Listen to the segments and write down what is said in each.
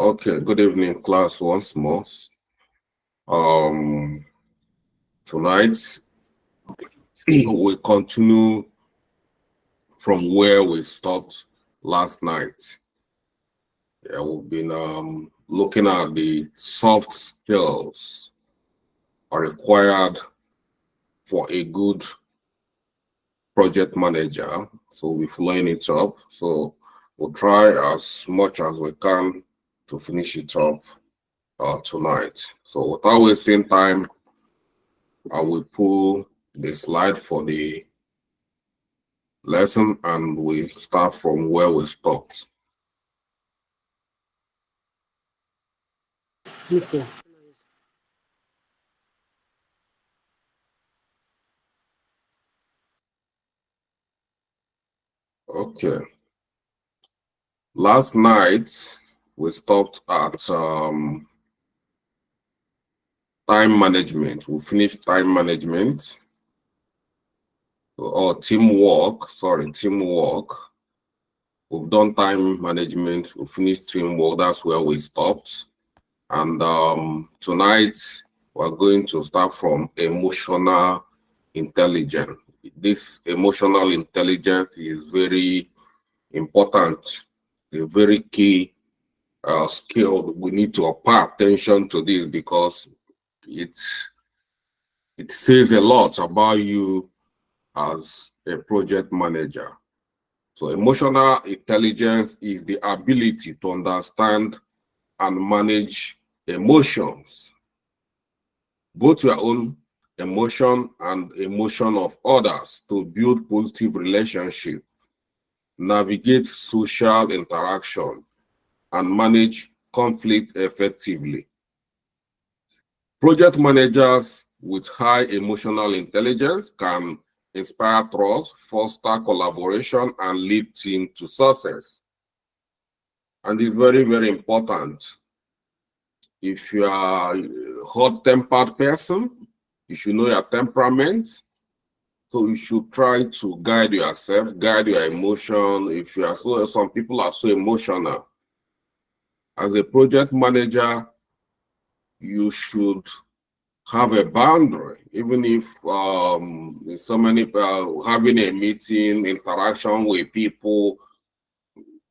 Okay, good evening, class, once more. Um, Tonight we continue from where we stopped last night. Yeah, we've been looking at the soft skills are required for a good project manager. So we're following it up. So we'll try as much as we can to finish it up tonight. So without wasting time, I will pull the slide for the lesson and we start from where we stopped. Meeting. Okay. Last night we stopped at time management. We finished time management or teamwork. Sorry, teamwork. We've done time management. We finished teamwork. That's where we stopped. And tonight we're going to start from emotional intelligence. This emotional intelligence is very important, a very key skill. We need to pay attention to this because it says a lot about you as a project manager. So emotional intelligence is the ability to understand and manage emotions, both your own emotion and emotion of others, to build positive relationship, navigate social interaction, and manage conflict effectively. Project managers with high emotional intelligence can inspire trust, foster collaboration, and lead team to success. And it's very, very important. If you are a hot-tempered person, you should know your temperament. So you should try to guide yourself, guide your emotion. If you are some people are so emotional. As a project manager, you should have a boundary, even if so many having a meeting, interaction with people,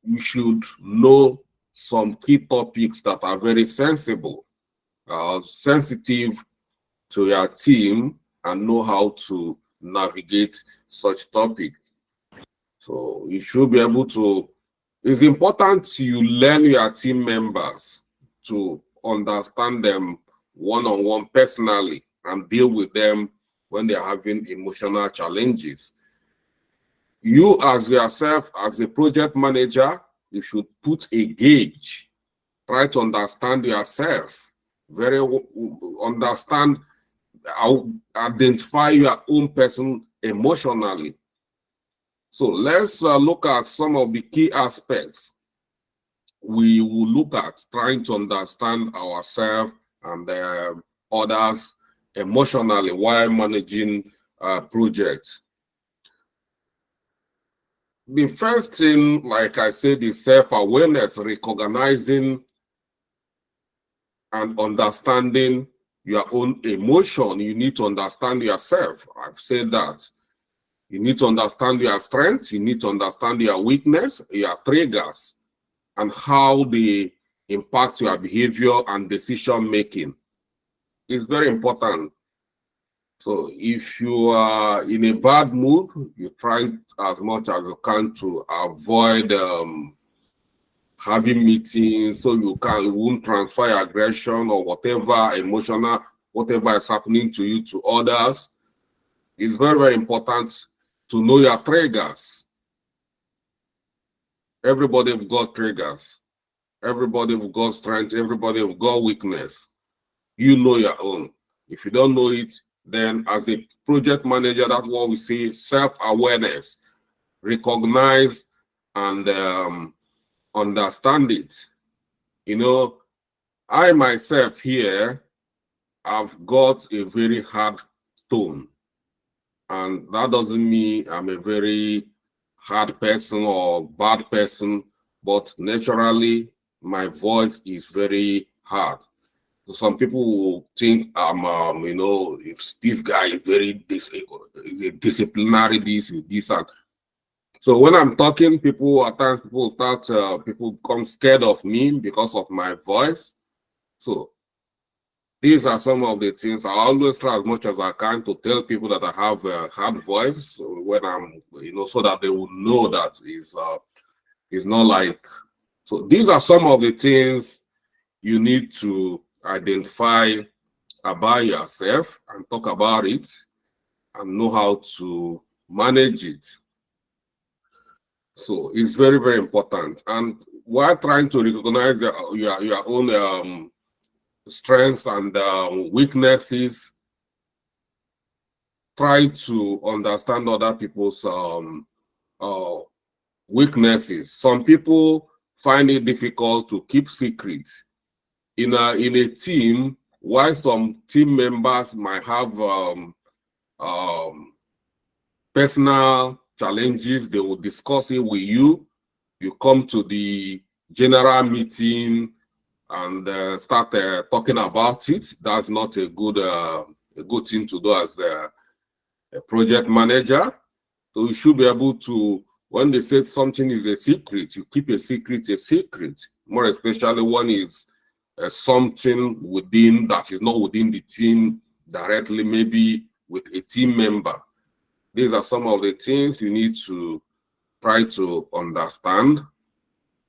you should know some key topics that are very sensitive to your team, and know how to navigate such topics. So you should be able to, it's important you learn your team members, to understand them one-on-one personally and deal with them when they're having emotional challenges. You as yourself, as a project manager, you should put a gauge. Try to understand yourself. Understand, identify your own person emotionally. So let's look at some of the key aspects we will look at, trying to understand ourselves and others emotionally while managing projects. The first thing, like I said, is self-awareness, recognizing and understanding your own emotion. You need to understand yourself. I've said that. You need to understand your strengths. You need to understand your weakness, your triggers, and how they impact your behavior and decision making. It's very important. So if you are in a bad mood, you try as much as you can to avoid having meetings, so you won't transfer aggression or whatever emotional, whatever is happening to you to others. It's very, very important to know your triggers. Everybody have got triggers. Everybody have got strength. Everybody have got weakness. You know your own. If you don't know it, then as a project manager, that's what we say, self-awareness. Recognize and understand it. You know, I myself here, I've got a very hard tone. And that doesn't mean I'm a very hard person or bad person, but naturally my voice is very hard. So some people will think I'm, if this guy is very is a disciplinary, this and. So when I'm talking, people at times people become scared of me because of my voice. So these are some of the things I always try as much as I can to tell people that I have a hard voice when I'm, so that they will know that it's not like. So these are some of the things you need to identify about yourself and talk about it and know how to manage it. So it's very, very important. And while trying to recognize your own strengths and weaknesses, try to understand other people's weaknesses. Some people find it difficult to keep secrets. In a team, while some team members might have personal challenges, they will discuss it with you. You come to the general meeting and start talking about it. That's not a good thing to do as a project manager. So you should be able to, when they say something is a secret, you keep a secret, more especially when it's something within that is not within the team directly, maybe with a team member. These are some of the things you need to try to understand.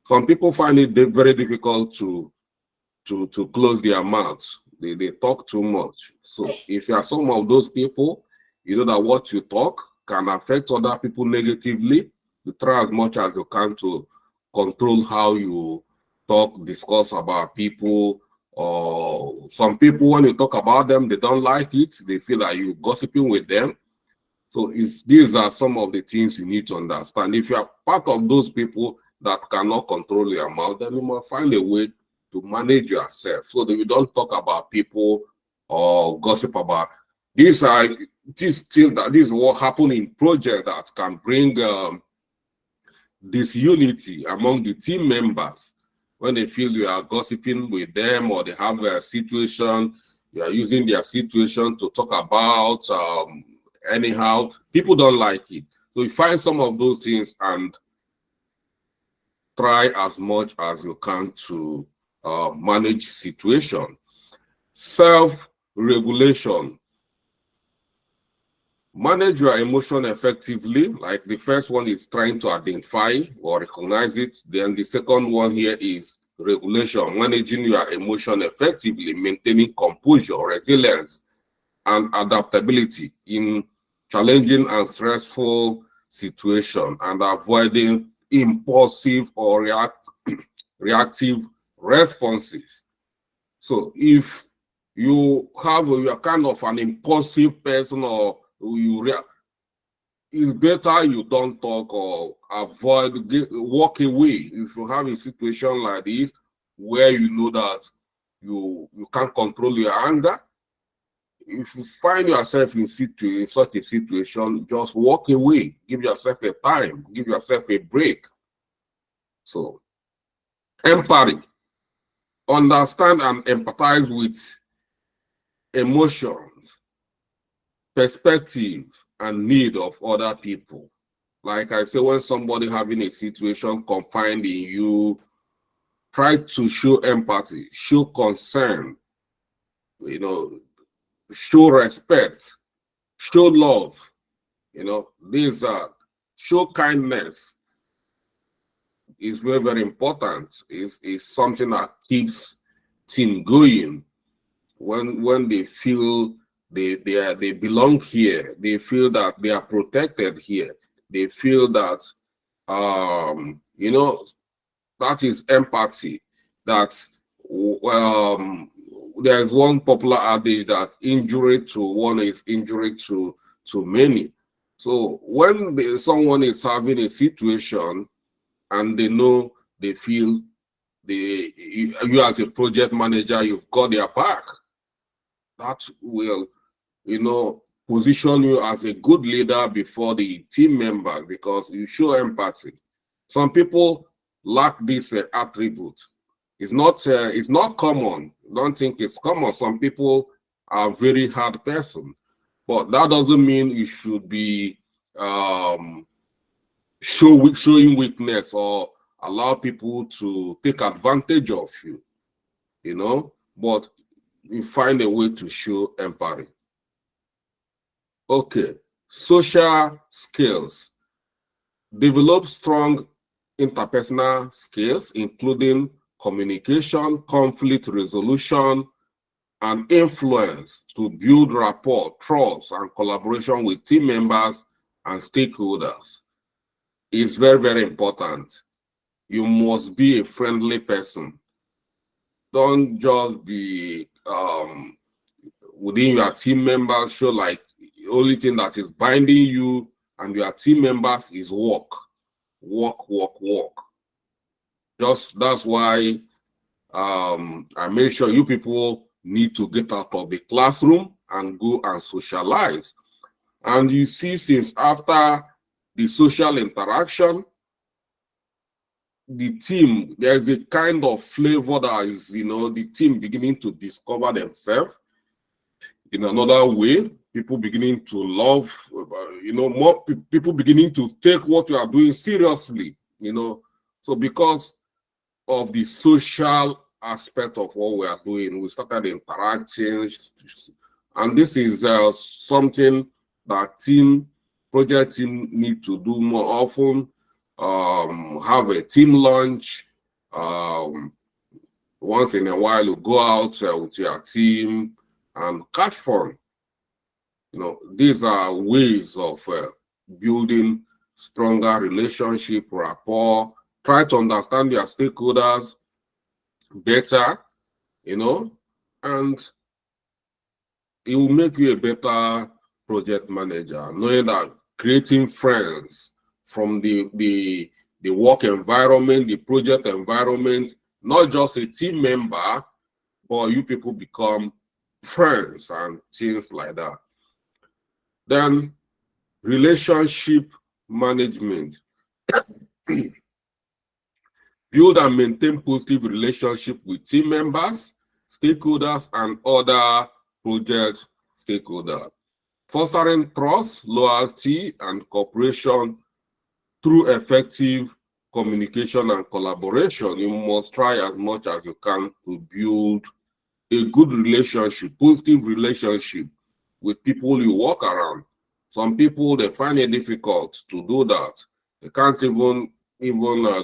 Some people find it very difficult to close their mouths. They talk too much. So if you are some of those people, you know that what you talk can affect other people negatively. You try as much as you can to control how you talk, discuss about people. Or some people, when you talk about them, they don't like it. They feel like you're gossiping with them. So these are some of the things you need to understand. If you are part of those people that cannot control your mouth, then you must find a way to manage yourself so that you don't talk about people or gossip about. This is what happens in projects that can bring disunity among the team members when they feel you are gossiping with them or they have a situation, you are using their situation to talk about anyhow. People don't like it. So you find some of those things and try as much as you can to manage situation. Self-regulation. Manage your emotion effectively. Like the first one is trying to identify or recognize it. Then the second one here is regulation, managing your emotion effectively, maintaining composure, resilience, and adaptability in challenging and stressful situations, and avoiding impulsive or reactive responses. So if you are kind of an impulsive person or it's better you don't talk or walk away. If you have a situation like this where you know that you can't control your anger, if you find yourself in such a situation, just walk away. Give yourself a time. Give yourself a break. So, empathy. Understand and empathize with emotions, perspective, and need of other people. Like I say, when somebody having a situation confined in you, try to show empathy, show concern, show respect, show love. These are show kindness is very, very important. Is something that keeps team going when they feel they belong here, they feel that they are protected here, they feel that that is empathy. That there's one popular adage that injury to one is injury to many. So when someone is having a situation and they feel you as a project manager, you've got their back, that will position you as a good leader before the team members because you show empathy. Some people lack this attribute. It's not common. Don't think it's common. Some people are very hard person, but that doesn't mean you should be showing weakness or allow people to take advantage of you, you know, but you find a way to show empathy. Okay, social skills. Develop strong interpersonal skills, including communication, conflict resolution, and influence to build rapport, trust, and collaboration with team members and stakeholders. It's very, very important. You must be a friendly person. Don't just be within your team members, show like the only thing that is binding you and your team members is work. Just that's why I make sure you people need to get out of the classroom and go and socialize. And you see, since after the social interaction, the team, there's a kind of flavor that is, you know, the team beginning to discover themselves in another way. People beginning to love, you know, more people beginning to take what you are doing seriously, you know. So because of the social aspect of what we are doing, we started interacting, and this is something that project team need to do more often. Have a team lunch. Once in a while, you go out with your team and catch fun. You know, these are ways of building stronger relationship, rapport. Try to understand your stakeholders better, you know, and it will make you a better project manager, knowing that creating friends from the work environment, the project environment, not just a team member, but you people become friends and things like that. Then relationship management. Build and maintain positive relationship with team members, stakeholders, and other project stakeholders. Fostering trust, loyalty, and cooperation through effective communication and collaboration. You must try as much as you can to build a good relationship, positive relationship with people you work around. Some people, they find it difficult to do that. They can't even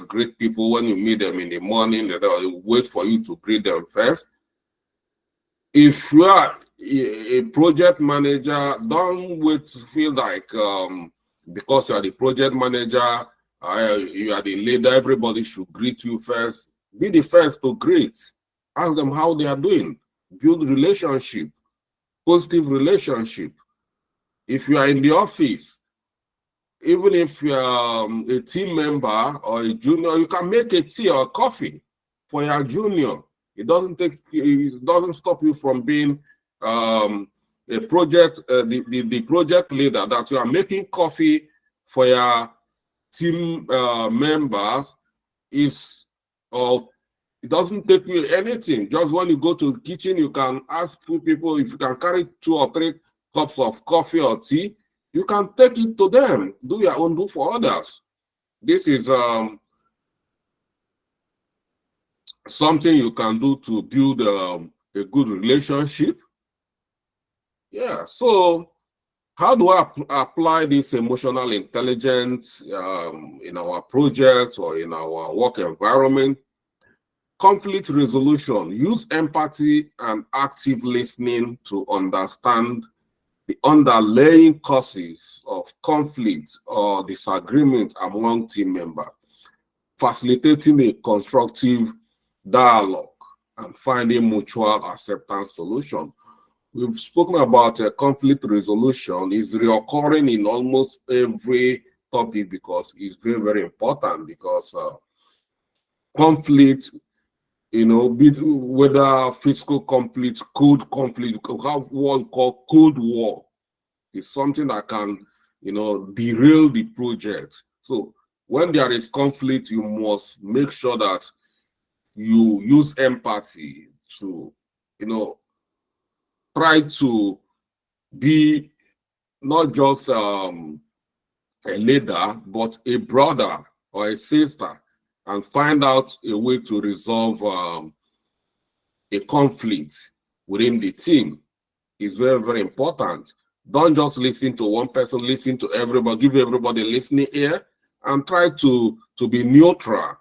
greet people when you meet them in the morning. They'll wait for you to greet them first. If you are a project manager, don't wait to feel like because you are the project manager, you are the leader, everybody should greet you first. Be the first to greet. Ask them how they are doing. Build relationship, positive relationship. If you are in the office, even if you are a team member or a junior, you can make a tea or coffee for your junior. It doesn't stop you from being a project, the project leader, that you are making coffee for your team members. It doesn't take you anything. Just when you go to the kitchen, you can ask two people if you can carry 2 or 3 cups of coffee or tea. You can take it to them. Do your own, do for others. This is something you can do to build a good relationship. Yeah, so how do I apply this emotional intelligence in our projects or in our work environment? Conflict resolution. Use empathy and active listening to understand the underlying causes of conflict or disagreement among team members, facilitating a constructive dialogue and finding mutual acceptance solution. We've spoken about conflict resolution. Is reoccurring in almost every topic because it's very, very important, because conflict, you know, whether physical conflict, cold conflict, we have what we call Cold War. It's something that can, you know, derail the project. So when there is conflict, you must make sure that you use empathy to, try to be not just a leader, but a brother or a sister, and find out a way to resolve a conflict within the team is very, very important. Don't just listen to one person, listen to everybody, give everybody a listening ear, and try to be neutral.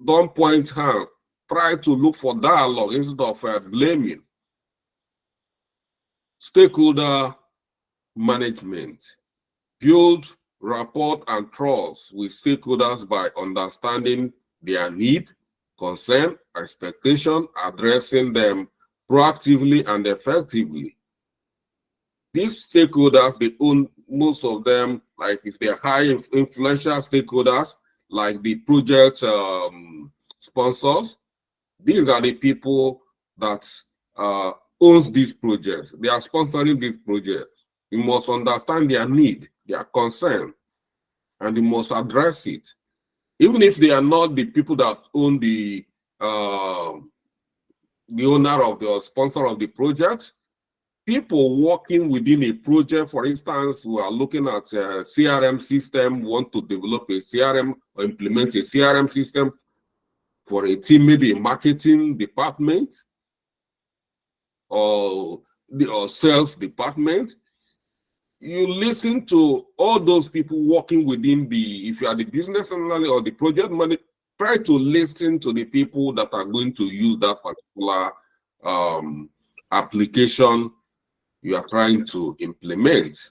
Don't point hands. Try to look for dialogue instead of blaming. Stakeholder management. Build rapport and trust with stakeholders by understanding their need, concern, expectation, addressing them proactively and effectively. These stakeholders, they own most of them, like if they're high influential stakeholders, like the project sponsors, these are the people that owns this project. They are sponsoring this project. You must understand their need, their concern, and you must address it. Even if they are not the people that own the owner of the sponsor of the project, people working within a project, for instance, who are looking at a CRM system, want to develop a CRM or implement a CRM system for a team, maybe a marketing department or sales department. You listen to all those people working within if you are the business analyst or the project manager, try to listen to the people that are going to use that particular application you are trying to implement,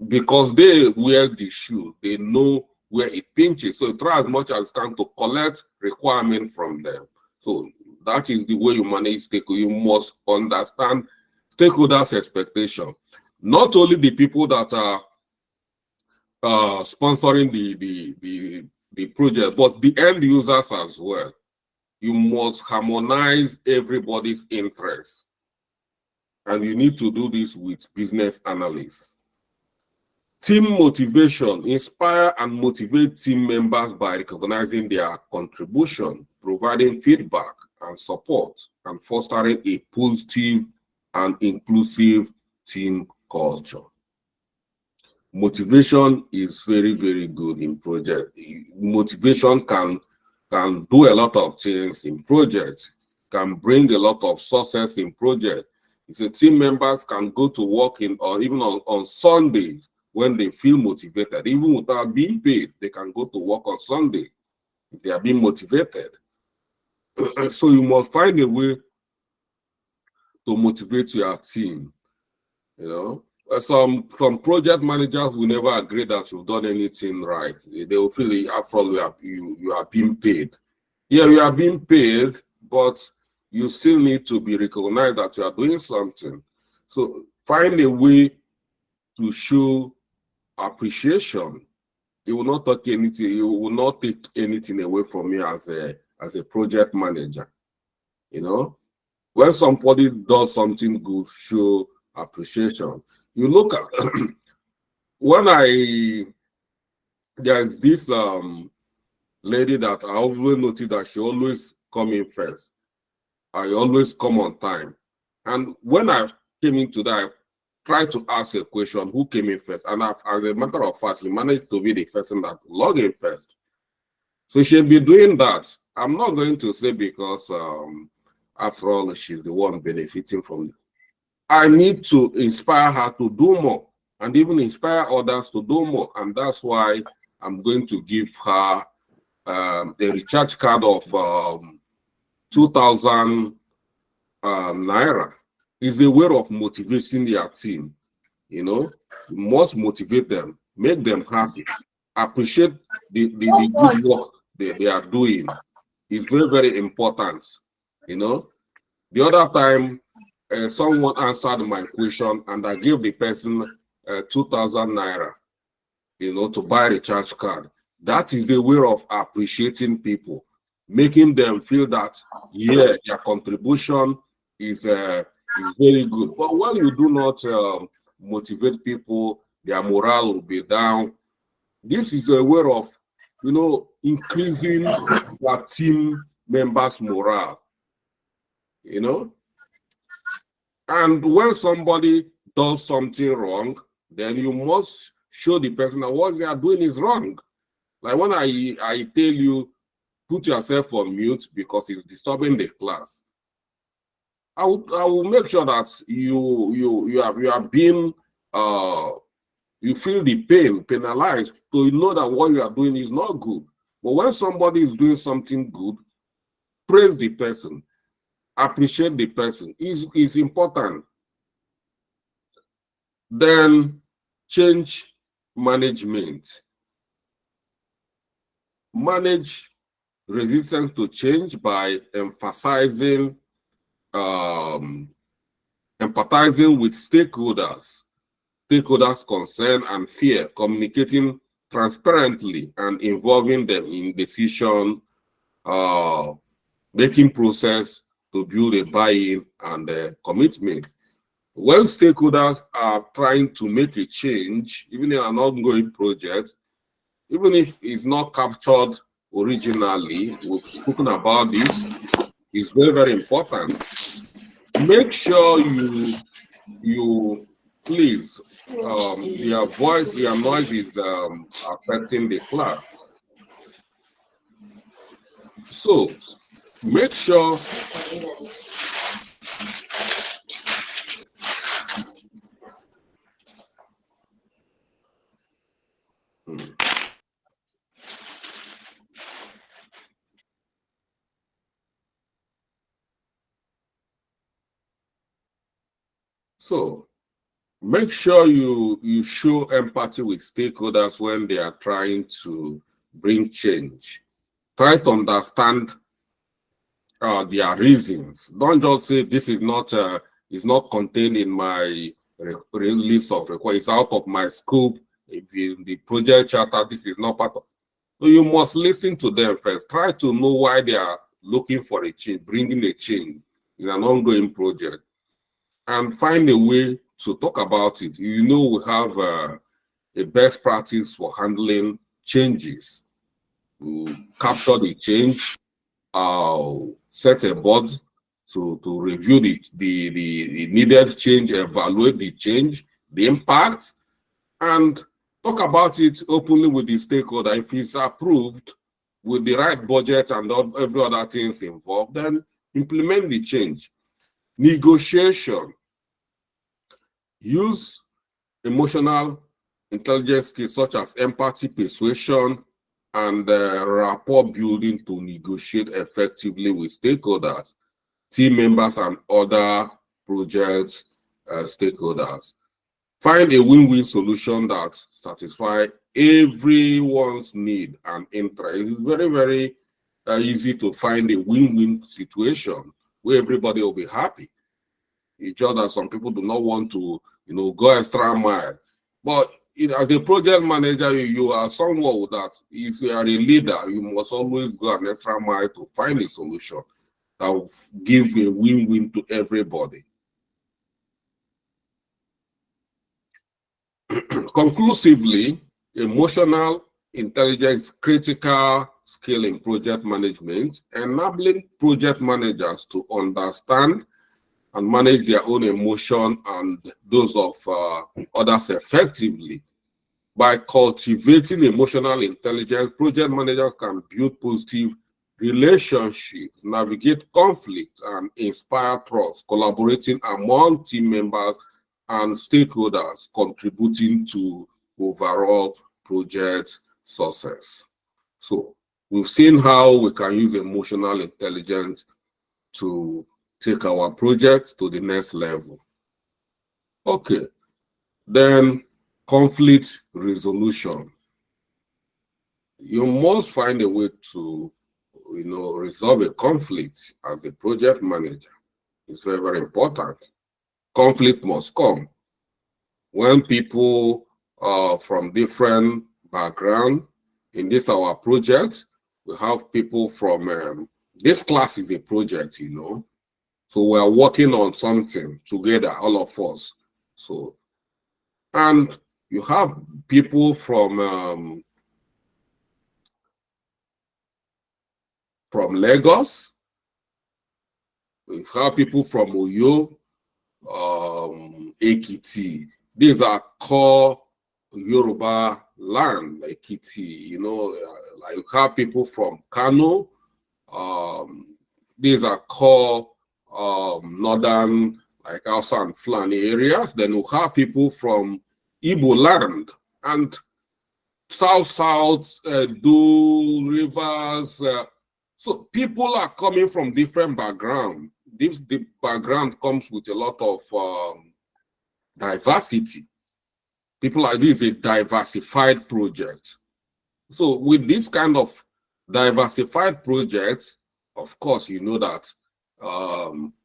because they wear the shoe, they know where it pinches. So try as much as you can to collect requirement from them. So that is the way you manage stakeholders. You must understand stakeholders' expectation. Not only the people that are sponsoring the project, but the end users as well. You must harmonize everybody's interests. And you need to do this with business analysts. Team motivation. Inspire and motivate team members by recognizing their contribution, providing feedback and support, and fostering a positive and inclusive team culture. Motivation is very, very good in project. Motivation can do a lot of things in project, can bring a lot of success in project. So team members can go to work or even on Sundays when they feel motivated, even without being paid. They can go to work on Sunday if they are being motivated. So you must find a way to motivate your team. Some project managers will never agree that you've done anything right. They will feel, after all, you are being paid. Yeah, you are being paid, but you still need to be recognized that you are doing something. So find a way to show appreciation. It will not take anything. You will not take anything away from me as a project manager. When somebody does something good, show appreciation. You look at there's this lady that I always notice that she always come in first. I always come on time. And when I came into that, I tried to ask a question, who came in first? And as a matter of fact, she managed to be the person that logged in first. So she'll be doing that. I'm not going to say because after all, she's the one benefiting from it. I need to inspire her to do more and even inspire others to do more. And that's why I'm going to give her a recharge card of 2,000 naira. It's a way of motivating their team. You must motivate them, make them happy, appreciate the good work they are doing. It's very, very important. The other time, someone answered my question and I gave the person 2,000 naira, to buy a recharge card. That is a way of appreciating people, making them feel that, yeah, their contribution is very good. But when you do not motivate people, their morale will be down. This is a way of, increasing their team members' morale, you know. And when somebody does something wrong, then you must show the person that what they are doing is wrong. Like when I tell you, put yourself on mute because it's disturbing the class. I will make sure that you are being you feel the pain, penalized, so you know that what you are doing is not good. But when somebody is doing something good, praise the person, appreciate the person is important. Then change management. Manage resistance to change by empathizing with stakeholders' concern and fear, communicating transparently and involving them in decision making process to build a buy-in and a commitment. When stakeholders are trying to make a change, even in an ongoing project, even if it's not captured originally, we've spoken about this, it's very, very important. Make sure you please, their voice, their noise is affecting the class. So make sure make sure you show empathy with stakeholders when they are trying to bring change. Try to understand their reasons. Don't just say this is not contained in my list of requests. It's out of my scope. If in the project charter, this is not part of. So you must listen to them first. Try to know why they are looking for a change, bringing a change in an ongoing project, and find a way to talk about it. You know, we have a best practice for handling changes. We capture the change, set a board to review the needed change, evaluate the change, the impact, and talk about it openly with the stakeholder. If it's approved with the right budget and every other things involved, then implement the change. Negotiation. Use emotional intelligence skills such as empathy, persuasion, and rapport building to negotiate effectively with stakeholders, team members, and other project stakeholders. Find a win-win solution that satisfies everyone's need and interest. It's very, very easy to find a win-win situation where everybody will be happy. It's just that some people do not want to, go extra mile. But as a project manager, you are someone that if you are a leader, you must always go an extra mile to find a solution that will give a win-win to everybody. Conclusively, emotional intelligence critical skill in project management, enabling project managers to understand and manage their own emotion and those of others effectively. By cultivating emotional intelligence, project managers can build positive relationships, navigate conflict, and inspire trust, collaborating among team members and stakeholders, contributing to overall project success. So we've seen how we can use emotional intelligence to take our project to the next level. Okay, then conflict resolution. You must find a way to, resolve a conflict as a project manager. It's very, very important. Conflict must come. When people from different background, in this our project, we have people from, this class is a project, So we're working on something together, all of us. So, and you have people from from Lagos. We have people from Oyo, Ekiti. These are core Yoruba land, Ekiti. You know, like you have people from Kano. These are core northern, like Hausa and Fulani areas. Then we have people from Igbo land and south, Do rivers. So people are coming from different backgrounds. The background comes with a lot of diversity. People like this, a diversified project. So with this kind of diversified projects, of course, you know that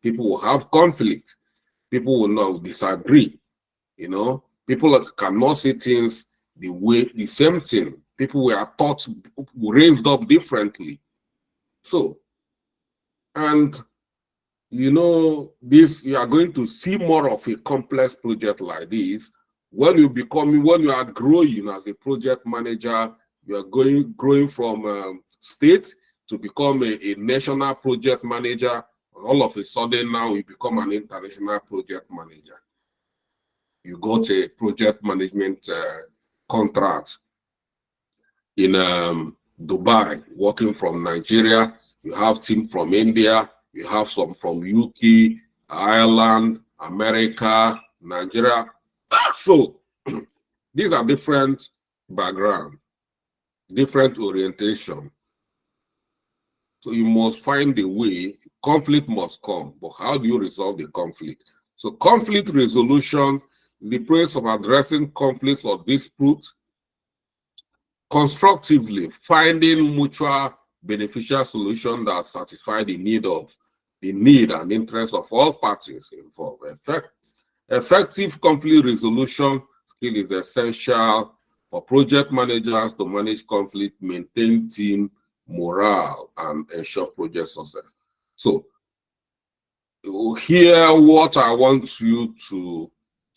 people will have conflict. People will not disagree. You know, people cannot see things the same thing. People were taught, raised up differently. So, and you know, you are going to see more of a complex project like this when you are growing as a project manager. You are growing from state to become a national project manager. All of a sudden now you become an international project manager. You got a project management contract in Dubai, working from Nigeria. You have team from India. You have some from UK, Ireland, America, Nigeria. So these are different background, different orientation. So you must find a way. Conflict must come, but how do you resolve the conflict? So conflict resolution is the process of addressing conflicts or disputes constructively, finding mutual beneficial solution that satisfy the need and interest of all parties involved. Effective conflict resolution skill is essential for project managers to manage conflict, maintain team morale, and ensure project success. So here, what I want you to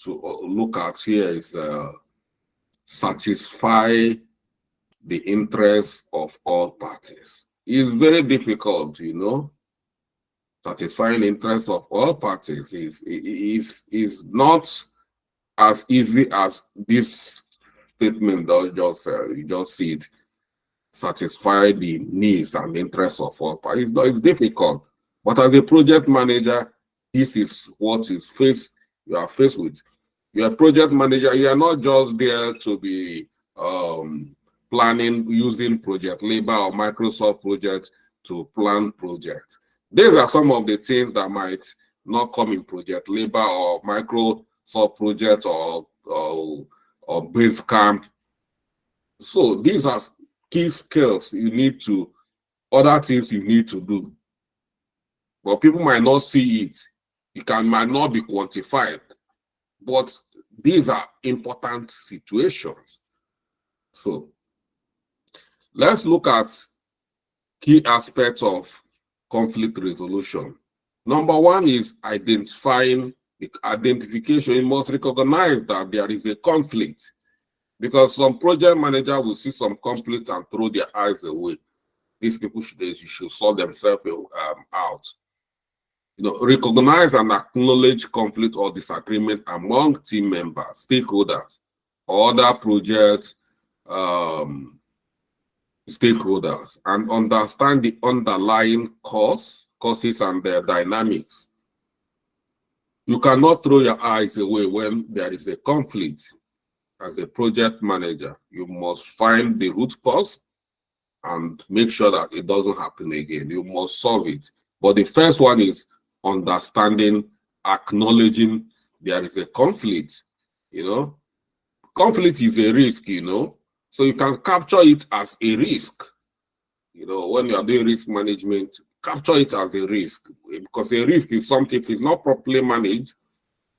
look at here is satisfy the interests of all parties. It's very difficult, you know. Satisfying the interests of all parties is not as easy as this statement that you just see it. Satisfy the needs and interests of all parties. It's difficult. But as a project manager, this is what you are faced with. You're a project manager. You are not just there to be planning using Project Labor or Microsoft project to plan project. These are some of the things that might not come in Project Labor or Microsoft project or Basecamp. So these are key skills other things you need to do. But people might not see it. Might not be quantified. But these are important situations. So let's look at key aspects of conflict resolution. Number one is identification. You must recognize that there is a conflict, because some project manager will see some conflict and throw their eyes away. These people should sort themselves out. You know, recognize and acknowledge conflict or disagreement among team members, stakeholders, or other project stakeholders, and understand the underlying causes and their dynamics. You cannot throw your eyes away when there is a conflict. As a project manager, you must find the root cause and make sure that it doesn't happen again. You must solve it. But the first one is understanding, acknowledging there is a conflict. You know, conflict is a risk, you know, so you can capture it as a risk. You know, when you are doing risk management, capture it as a risk, because a risk is something, if it's not properly managed,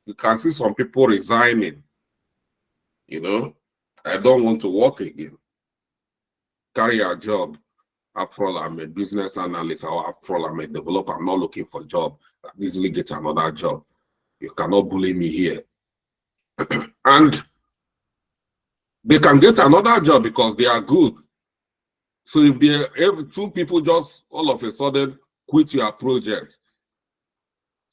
you can see some people resigning. You know, I don't want to work again. Carry a job. After all, I'm a business analyst, or after all, I'm a developer. I'm not looking for a job. I easily get another job. You cannot bully me here. And they can get another job because they are good. So if two people just all of a sudden quit your project,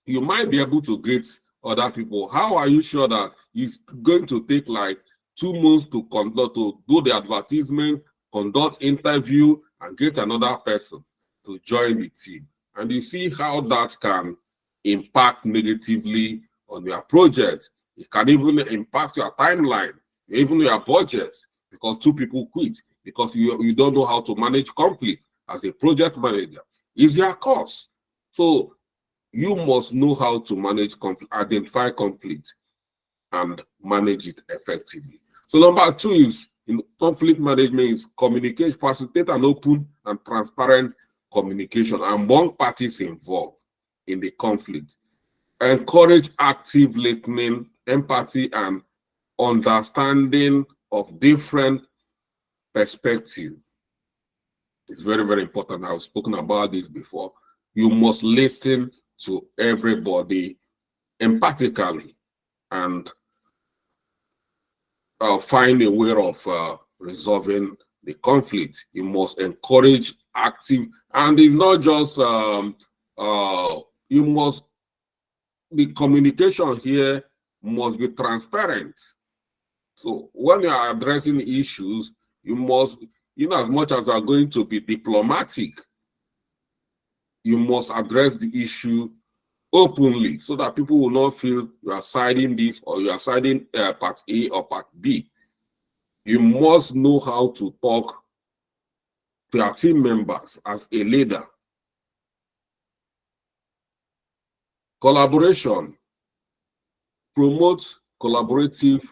you might be able to get other people. How are you sure that it's going to take like 2 months to do the advertisement, conduct interview, and get another person to join the team? And you see how that can impact negatively on your project. It can even impact your timeline, even your budget, because 2 people quit because you don't know how to manage conflict as a project manager. It's your course. So you must know how to manage conflict, identify conflict, and manage it effectively. So number 2 is in conflict management is communicate, facilitate an open and transparent communication among parties involved in the conflict. Encourage active listening, empathy, and understanding of different perspectives. It's very, very important. I've spoken about this before. You must listen to everybody empathically and find a way of resolving the conflict. You must encourage active, and it's not just the communication here must be transparent. So when you are addressing issues, you must, as much as you are going to be diplomatic, you must address the issue openly so that people will not feel you are siding this or you are siding part A or part B. You must know how to talk to your team members as a leader. Collaboration. Promote collaborative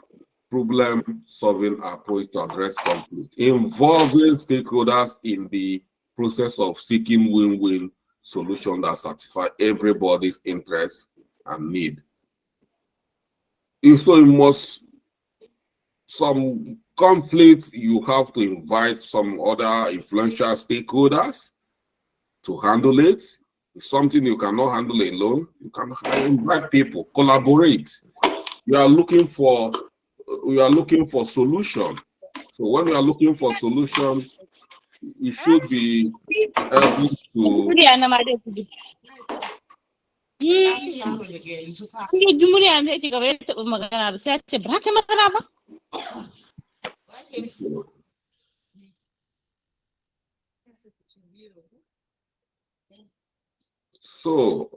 problem-solving approach to address conflict, involving stakeholders in the process of seeking win-win solution that satisfy everybody's interest and need. So you must, some conflicts, you have to invite some other influential stakeholders to handle it. It's something you cannot handle alone. You can invite people, collaborate. You are looking for solution. So when you are looking for solution, you should be able to. So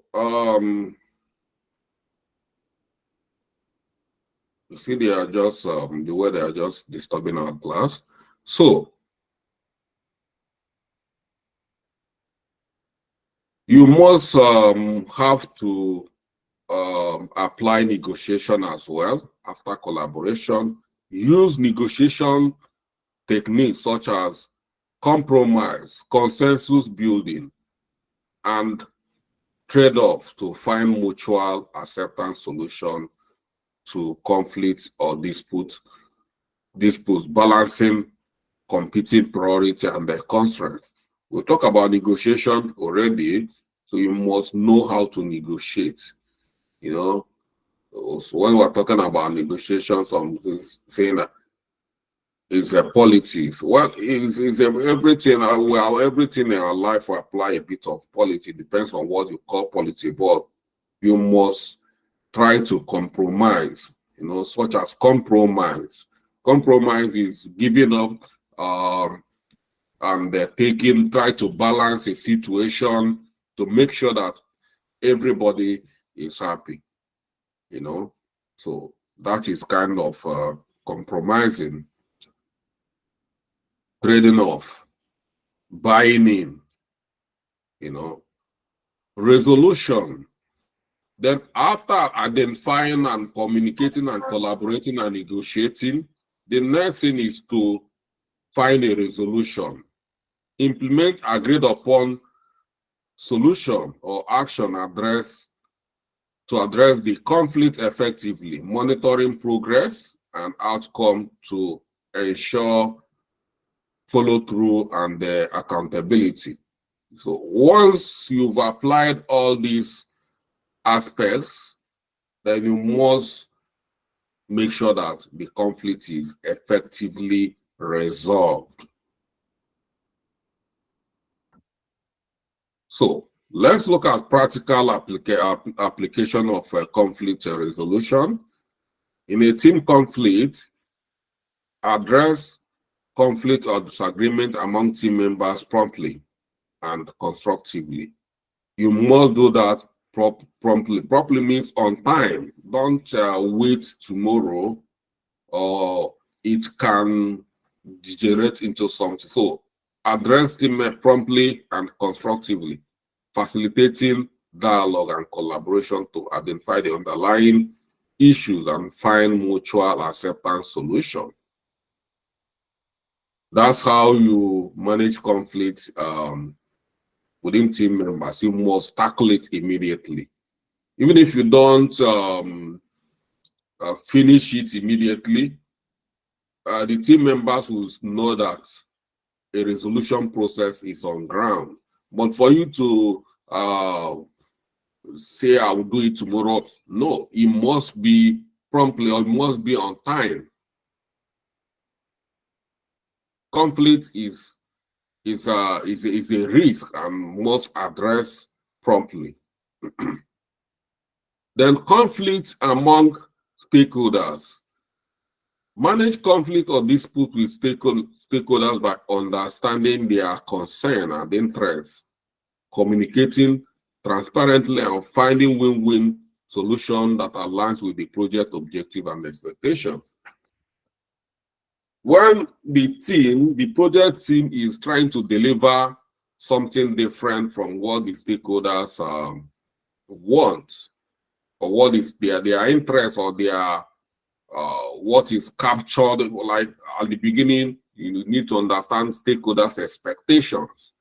you see, they are just the way they are just disturbing our class. So you must have to apply negotiation as well after collaboration. Use negotiation techniques such as compromise, consensus building, and trade-off to find mutual acceptance solution to conflicts or disputes, balancing competing priority and the constraints. We talk about negotiation already, so you must know how to negotiate. So when we're talking about negotiations, I'm saying that it's a politics. Well, it's everything. Everything in our life will apply a bit of politics. Depends on what you call politics, but you must try to compromise. Such as compromise. Compromise is giving up and try to balance a situation to make sure that everybody is happy. So that is kind of compromising, trading off, buying in, resolution. Then after identifying and communicating and collaborating and negotiating, the next thing is to find a resolution. Implement agreed upon solution or action to address the conflict effectively, monitoring progress and outcome to ensure follow through and accountability. So once you've applied all these aspects, then you must make sure that the conflict is effectively resolved. So let's look at practical application of conflict resolution. In a team conflict, address conflict or disagreement among team members promptly and constructively. You must do that promptly. Promptly means on time. Don't wait tomorrow, or it can degenerate into something. So address them promptly and constructively, facilitating dialogue and collaboration to identify the underlying issues and find mutual acceptance solution. That's how you manage conflict within team members. You must tackle it immediately. Even if you don't finish it immediately, the team members will know that a resolution process is on ground. But for you to say, I will do it tomorrow, no, it must be promptly, or it must be on time. Conflict is a risk and must address promptly. Then conflict among stakeholders. Manage conflict or dispute with stakeholders by understanding their concern and interests, communicating transparently, and finding win-win solution that aligns with the project objective and expectations. When the project team is trying to deliver something different from what the stakeholders want, or what is their interest, or their what is captured, like at the beginning, you need to understand stakeholders' expectations.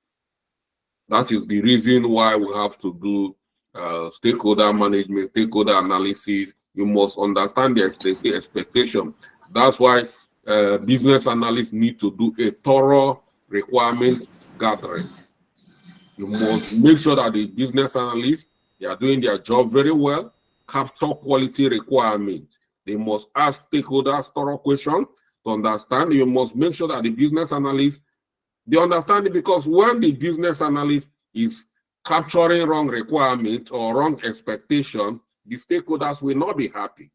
That is the reason why we have to do stakeholder management, stakeholder analysis. You must understand the expectation. That's why business analysts need to do a thorough requirement gathering. You must make sure that the business analysts, they are doing their job very well, capture quality requirements. They must ask stakeholders thorough questions to understand. You must make sure that the business analysts, they understand it, because when the business analyst is capturing wrong requirements or wrong expectation, the stakeholders will not be happy.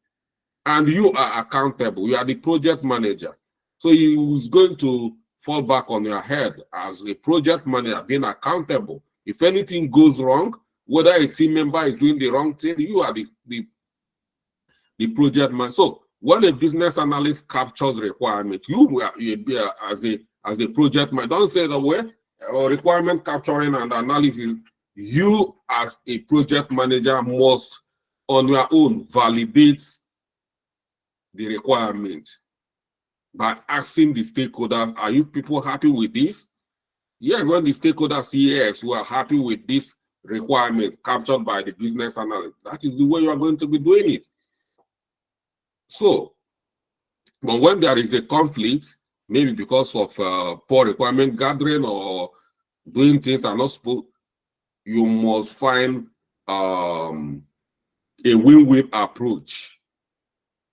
And you are accountable. You are the project manager. So you is going to fall back on your head as a project manager, being accountable. If anything goes wrong, whether a team member is doing the wrong thing, you are the project manager. So when a business analyst captures requirement, you as a project manager, don't say the way requirement capturing and analysis. You as a project manager must on your own validate the requirement by asking the stakeholders, are you people happy with this? Yes, when the stakeholders say yes, we are happy with this requirement captured by the business analyst, that is the way you are going to be doing it. So, but when there is a conflict, maybe because of poor requirement gathering or doing things that are not supposed, you must find a win-win approach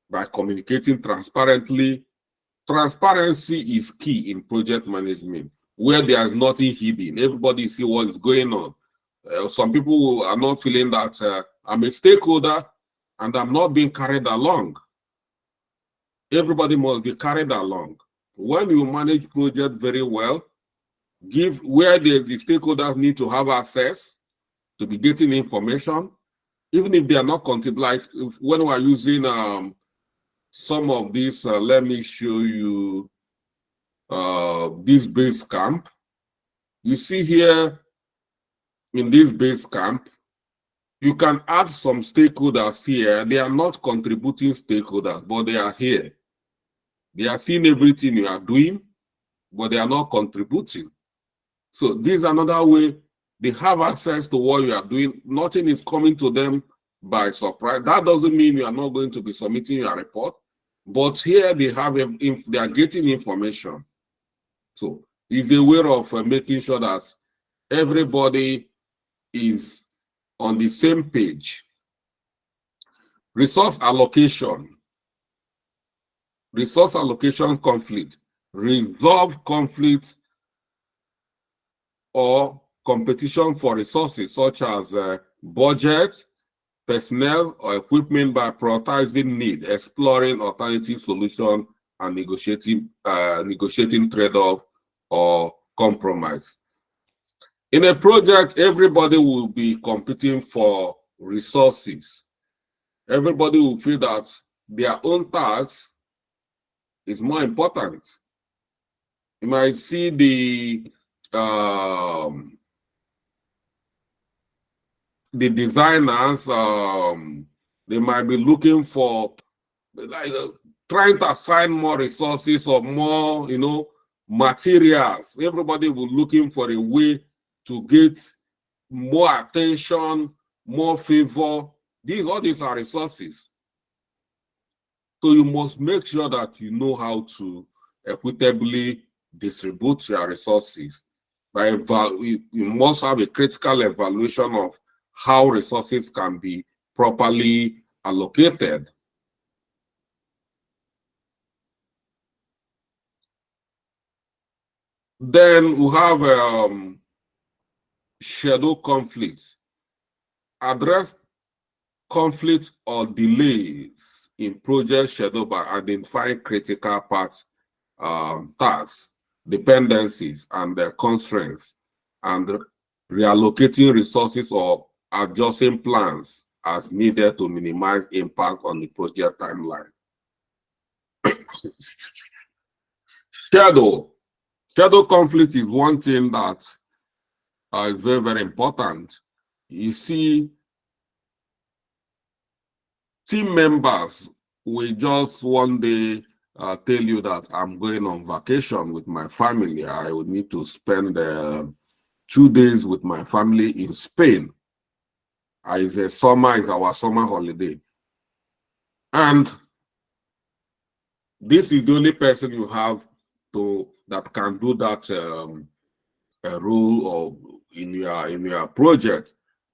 by communicating transparently. Transparency is key in project management, where there is nothing hidden. Everybody see what is going on. Some people are not feeling that I'm a stakeholder and I'm not being carried along. Everybody must be carried along. When you manage project very well, give where the stakeholders need to have access to be getting information, even if they are not contributing. Like when we are using some of these, let me show you this Basecamp. You see here in this Basecamp, you can add some stakeholders here. They are not contributing stakeholders, but they are here. They are seeing everything you are doing, but they are not contributing. So this is another way they have access to what you are doing. Nothing is coming to them by surprise. That doesn't mean you are not going to be submitting your report, but here they have, they are getting information. So it's a way of making sure that everybody is on the same page. Resource allocation. Resource allocation conflict. Resolve conflict or competition for resources such as budget, personnel, or equipment by prioritizing need, exploring alternative solutions, and negotiating trade-off or compromise. In a project, everybody will be competing for resources. Everybody will feel that their own task is more important. You might see the designers, they might be looking for, like, trying to assign more resources or more, materials. Everybody will looking for a way to get more attention, more favor. All these are resources. So you must make sure that you know how to equitably distribute your resources. You must have a critical evaluation of how resources can be properly allocated. Then we have schedule conflicts. Address conflict or delays in project schedule by identifying critical path tasks, dependencies, and their constraints, and reallocating resources or adjusting plans as needed to minimize impact on the project timeline. Schedule conflict is one thing that is very, very important. You see, team members will just one day tell you that I'm going on vacation with my family. I would need to spend 2 days with my family in Spain. It's our summer holiday. And this is the only person you have that can do that role or in your project.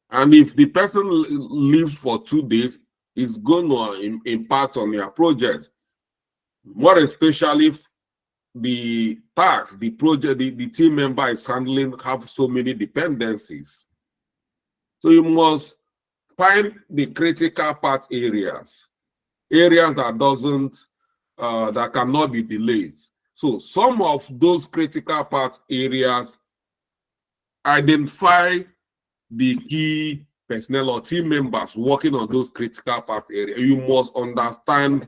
And if the person leaves for 2 days, it's going to impact on your project. More especially if the task, the project, the team member is handling have so many dependencies. So you must find the critical path areas that that cannot be delayed. So some of those critical path areas, identify the key personnel or team members working on those critical path areas. You must understand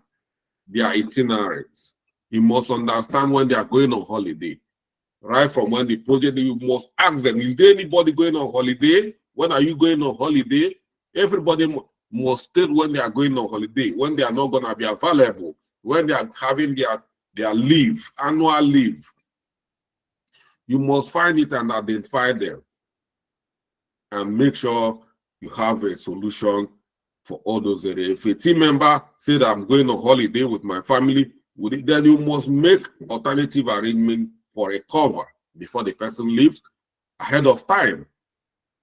their itineraries. You must understand when they are going on holiday. Right from when the project, you must ask them, is there anybody going on holiday? When are you going on holiday? Everybody must state when they are going on holiday, when they are not going to be available, when they are having their leave, annual leave. You must find it and identify them and make sure you have a solution for all those areas. If a team member said, I'm going on holiday with my family, then you must make alternative arrangement for a cover before the person leaves ahead of time.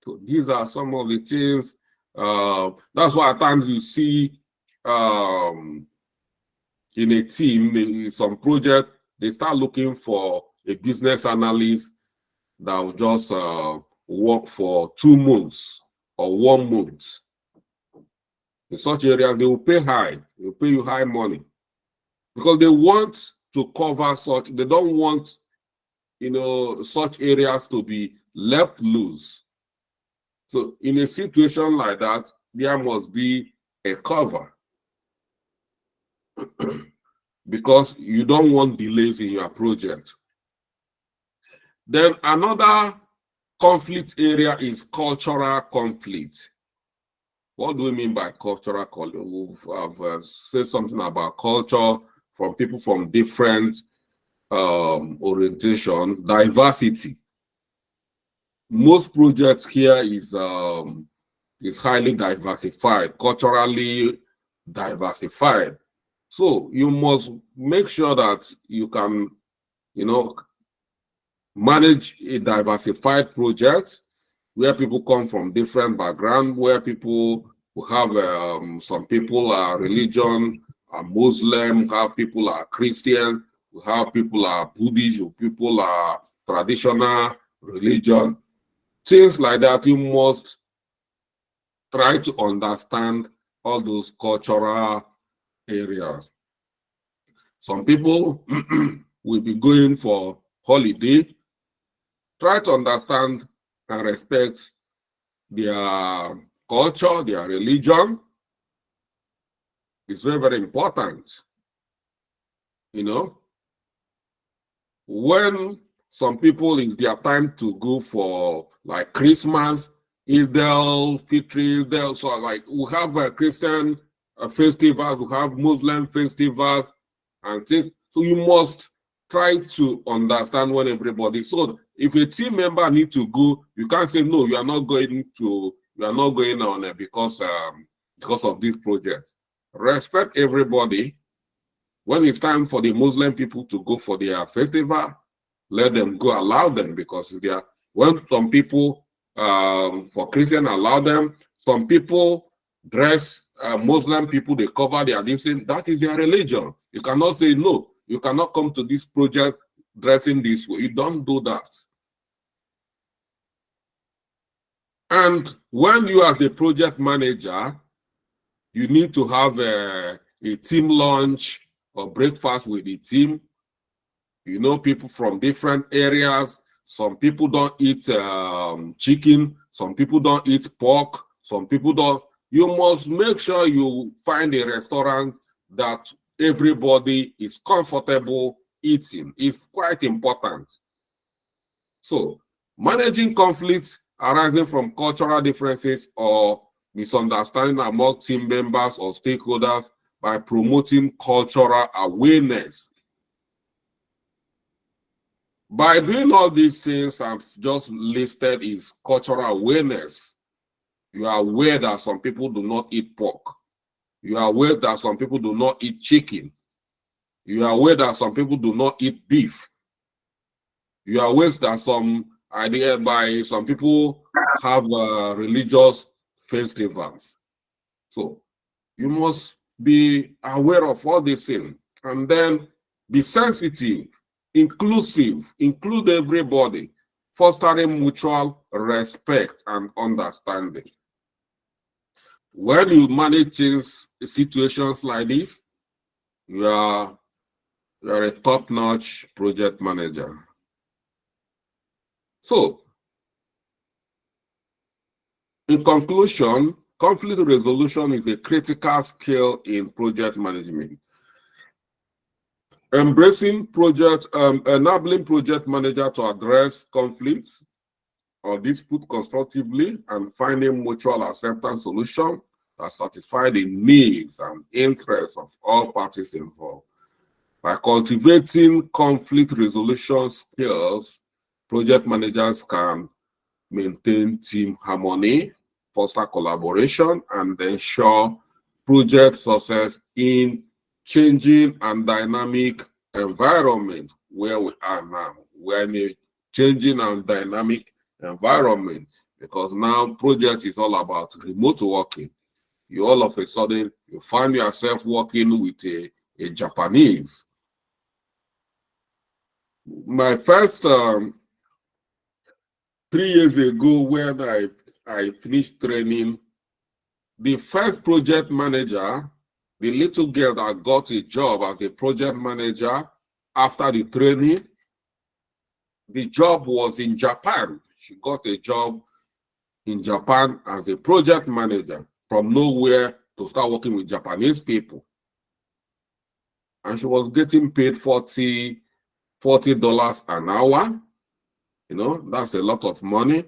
So these are some of the things. That's why at times you see in a team, some project, they start looking for a business analyst that will just work for 2 months or 1 month. In such areas, they will pay high. They will pay you high money because they want to cover such. They don't want, such areas to be left loose. So in a situation like that, there must be a cover because you don't want delays in your project. Then another conflict area is cultural conflict. What do we mean by cultural conflict? We've said something about culture from people from different orientation, diversity. Most projects here is highly diversified, culturally diversified. So you must make sure that you can, manage a diversified project where people come from different backgrounds, where people who have some people are religion, are Muslim, have people are Christian, have people are Buddhist, people are traditional religion. things like that, you must try to understand all those cultural areas. Some people will be going for holiday. Try to understand and respect their culture, their religion. It's very, very important. You know, when some people, it's their time to go for like Christmas, Eid al-Fitr, so like we have a Christian festivals, we have Muslim festivals and things. So you must try to understand when everybody. So if a team member need to go, you can't say no. You are not going to. You are not going on it because of this project. Respect everybody. When it's time for the Muslim people to go for their festival, let them go. Allow them, because they are. When some people for Christian, allow them. Some people dress Muslim people, they cover their distance. That is their religion. You cannot say no. You cannot come to this project dressing this way. You don't do that. And when you as a project manager, you need to have a team lunch or breakfast with the team. You know, people from different areas. Some people don't eat chicken. Some people don't eat pork. Some people don't. You must make sure you find a restaurant that everybody is comfortable eating. It's quite important. So, managing conflicts arising from cultural differences or misunderstanding among team members or stakeholders by promoting cultural awareness. By doing all these things I've just listed is cultural awareness. You are aware that some people do not eat pork. You are aware that some people do not eat chicken. You are aware that some people do not eat beef. You are aware that some people have religious festivals. So you must be aware of all these things, and then be sensitive, inclusive, include everybody, fostering mutual respect and understanding. When you manage situations like this, you are a top-notch project manager. So, in conclusion, conflict resolution is a critical skill in project management. Enabling project manager to address conflicts or dispute constructively and finding mutual acceptance solution that satisfy the needs and interests of all parties involved. By cultivating conflict resolution skills, project managers can maintain team harmony, foster collaboration, and ensure project success in changing and dynamic environment where we are now. We're in a changing and dynamic environment, because now project is all about remote working. You all of a sudden, you find yourself working with a Japanese. My first 3 years ago, when I finished training, the first project manager, the little girl that got a job as a project manager after the training, the job was in Japan. She got a job in Japan as a project manager from nowhere to start working with Japanese people. And she was getting paid $40 an hour. You know, that's a lot of money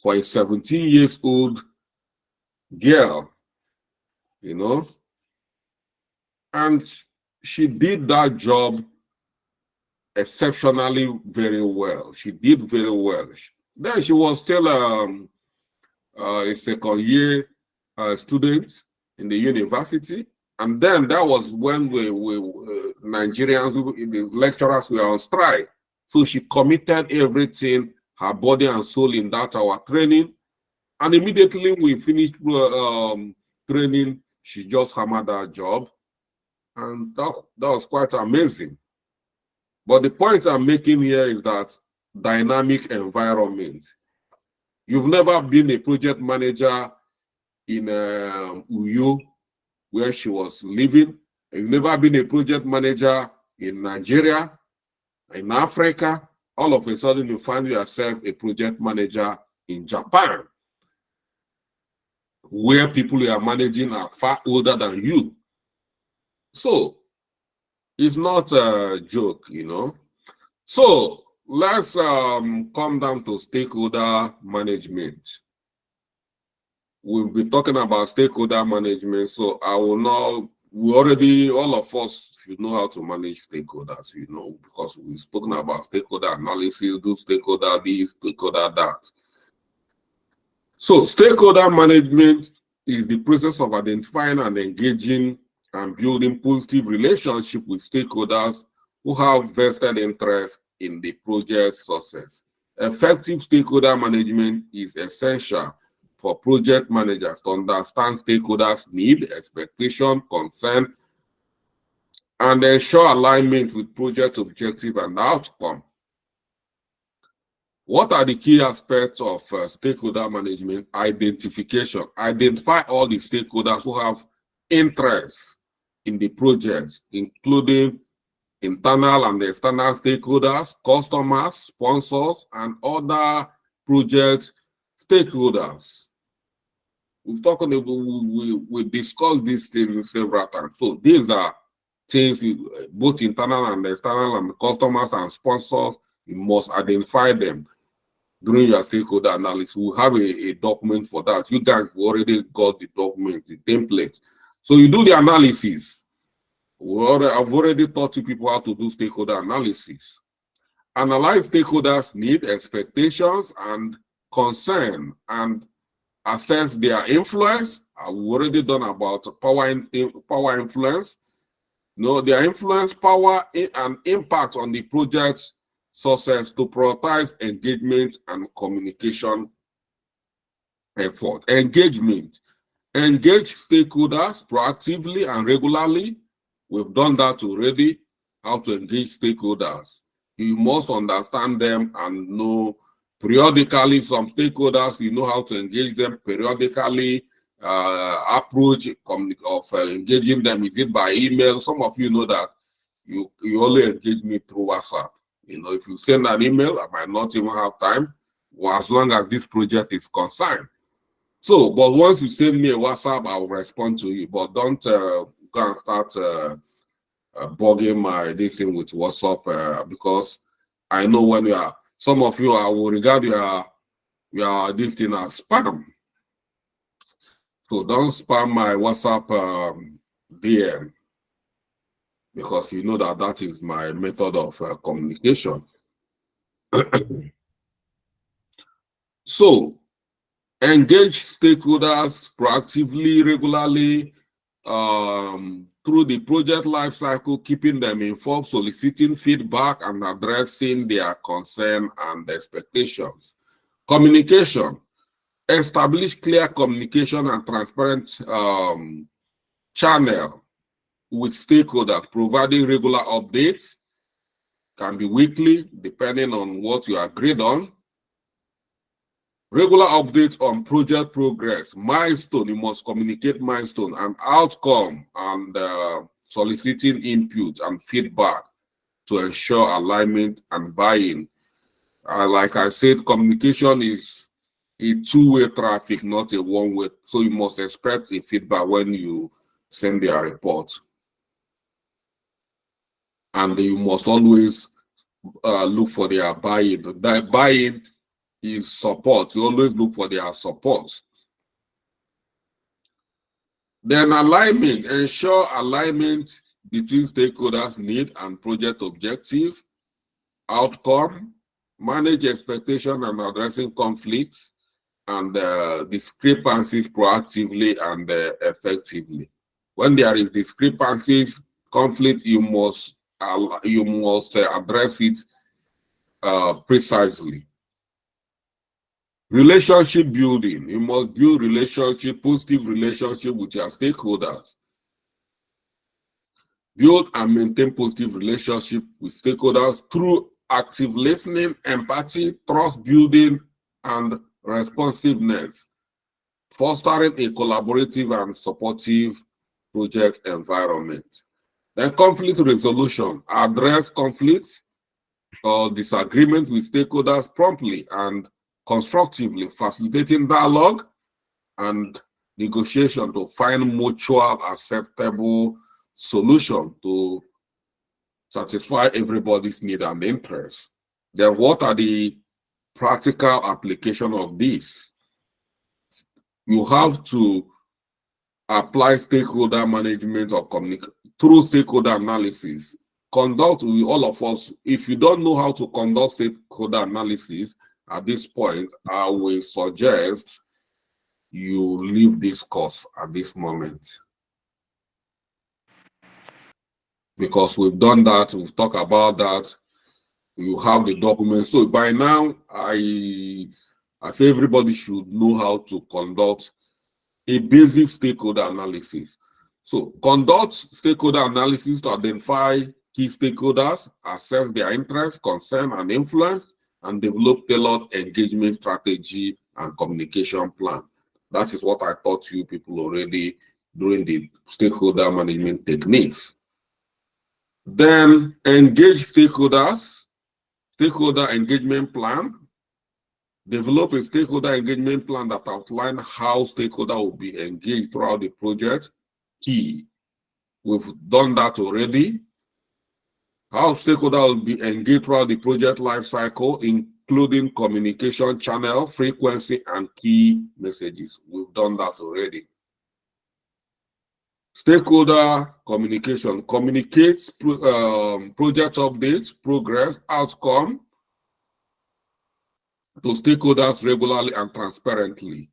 for a 17-year-old girl, you know. And she did that job exceptionally very well. She did very well. Then she was still a second-year student in the university. And then that was when Nigerians, the lecturers were on strike. So she committed everything, her body and soul, in that our training. And immediately we finished training, she just hammered that job. And that was quite amazing. But the point I'm making here is that dynamic environment. You've never been a project manager in Uyo, where she was living. You've never been a project manager in Nigeria, in Africa. All of a sudden, you find yourself a project manager in Japan, where people you are managing are far older than you. So it's not a joke, you know. So let's come down to stakeholder management. We'll be talking about stakeholder management. So I will not, all of us should know how to manage stakeholders, you know, because we've spoken about stakeholder analysis, do stakeholder this, stakeholder that. So stakeholder management is the process of identifying and engaging and building positive relationship with stakeholders who have vested interest in the project's success. Effective stakeholder management is essential for project managers to understand stakeholders' need, expectation, concern, and ensure alignment with project objective and outcome. What are the key aspects of stakeholder management? Identification. Identify all the stakeholders who have interest in the project, including internal and external stakeholders, customers, sponsors, and other project stakeholders. We've talked about, we discussed these things several times. So these are things, both internal and external, and customers and sponsors, you must identify them during your stakeholder analysis. We'll have a document for that. You guys have already got the document, the template. So you do the analysis. I've already taught you people how to do stakeholder analysis. Analyze stakeholders' need, expectations, and concern, and assess their influence. I've already done about power influence. No, their influence, power, and impact on the project's success to prioritize engagement and communication effort. Engagement. Engage stakeholders proactively and regularly. We've done that already, how to engage stakeholders. You must understand them and know periodically some stakeholders, you know how to engage them periodically. Approach of engaging them, is it by email? Some of you know that you only engage me through WhatsApp. You know, if you send an email, I might not even have time, as long as this project is concerned. So, but once you send me a WhatsApp, I will respond to you. But don't go and start bugging this thing with WhatsApp, because I know when you are, some of you, I will regard your this thing as spam. So don't spam my WhatsApp DM, because you know that that is my method of communication. So engage stakeholders proactively, regularly, through the project life cycle, keeping them informed, soliciting feedback, and addressing their concern and expectations. Communication. Establish clear communication and transparent channel with stakeholders, providing regular updates, can be weekly, depending on what you agreed on. Regular updates on project progress, milestone, you must communicate milestone and outcome, and soliciting input and feedback to ensure alignment and buy-in. Like I said, communication is a two-way traffic, not a one-way. So you must expect a feedback when you send their report. And you must always look for their buy-in. That buy-in is support. You always look for their support. Then alignment. Ensure alignment between stakeholders' need and project objective, outcome, manage expectation and addressing conflicts and discrepancies proactively and effectively. When there is discrepancies, conflict, you must address it precisely. Relationship building. You must build relationship, positive relationship with your stakeholders. Build and maintain positive relationship with stakeholders through active listening, empathy, trust building, and responsiveness, fostering a collaborative and supportive project environment. Then conflict resolution, address conflicts or disagreement with stakeholders promptly and constructively, facilitating dialogue and negotiation to find mutual acceptable solution to satisfy everybody's need and interest. Then what are the practical application of this? You have to apply stakeholder management or communicate through stakeholder analysis. Conduct with all of us. If you don't know how to conduct stakeholder analysis at this point, I will suggest you leave this course at this moment. Because we've done that, we've talked about that, you have the document. So by now, I feel everybody should know how to conduct a basic stakeholder analysis. So conduct stakeholder analysis to identify key stakeholders, assess their interests, concern, and influence, and develop tailored engagement strategy and communication plan. That is what I taught you people already during the stakeholder management techniques. Then engage stakeholders, stakeholder engagement plan. Develop a stakeholder engagement plan that outlines how stakeholders will be engaged throughout the project. Key. We've done that already. How stakeholders will be engaged throughout the project life cycle, including communication channel, frequency, and key messages. We've done that already. Stakeholder communication communicates project updates, progress, outcome to stakeholders regularly and transparently.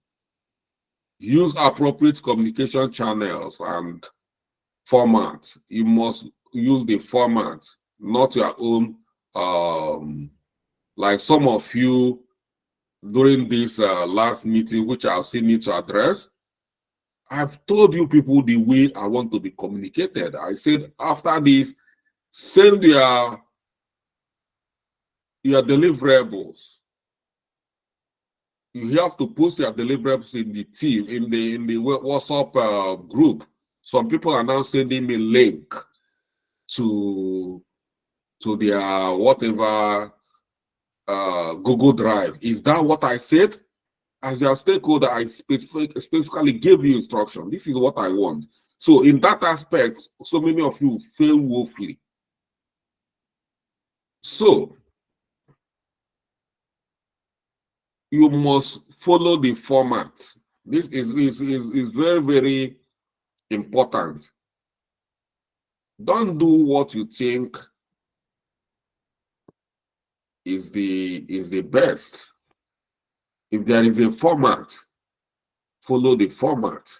Use appropriate communication channels and formats. You must use the format, not your own. Like some of you during this last meeting, which I'll still need to address, I've told you people the way I want to be communicated. I said after this, send your deliverables. You have to post your deliverables in the team, in the WhatsApp group. Some people are now sending me link to their whatever Google Drive. Is that what I said? As your stakeholder, I specifically gave you instruction. This is what I want. So in that aspect, so many of you fail woefully. So you must follow the format. This is very, very important. Don't do what you think is the best. If there is a format, follow the format.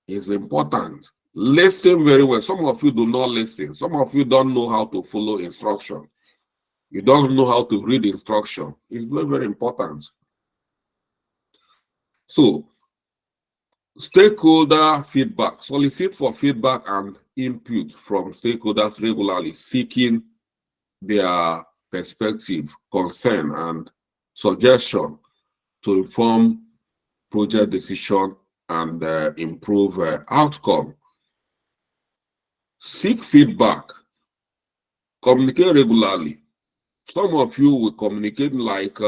It's important. Listen very well. Some of you do not listen. Some of you don't know how to follow instruction. You don't know how to read instruction. It's very, very important. So, stakeholder feedback. Solicit for feedback and input from stakeholders regularly, seeking their perspective, concern, and suggestion to inform project decision and improve outcome. Seek feedback. Communicate regularly. Some of you will communicate like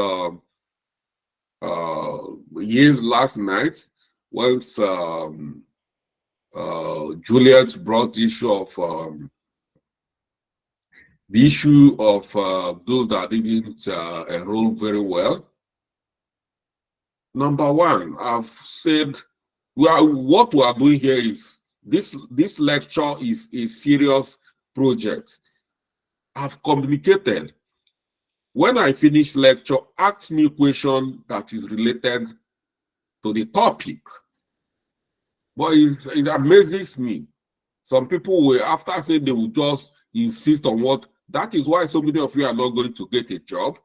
last night once Juliet brought the issue of those that didn't enroll very well. Number one, I've said, what we are doing here is this lecture is a serious project. I've communicated. When I finish lecture, ask me a question that is related to the topic. But it amazes me. Some people will, after saying, they will just insist on what. That is why so many of you are not going to get a job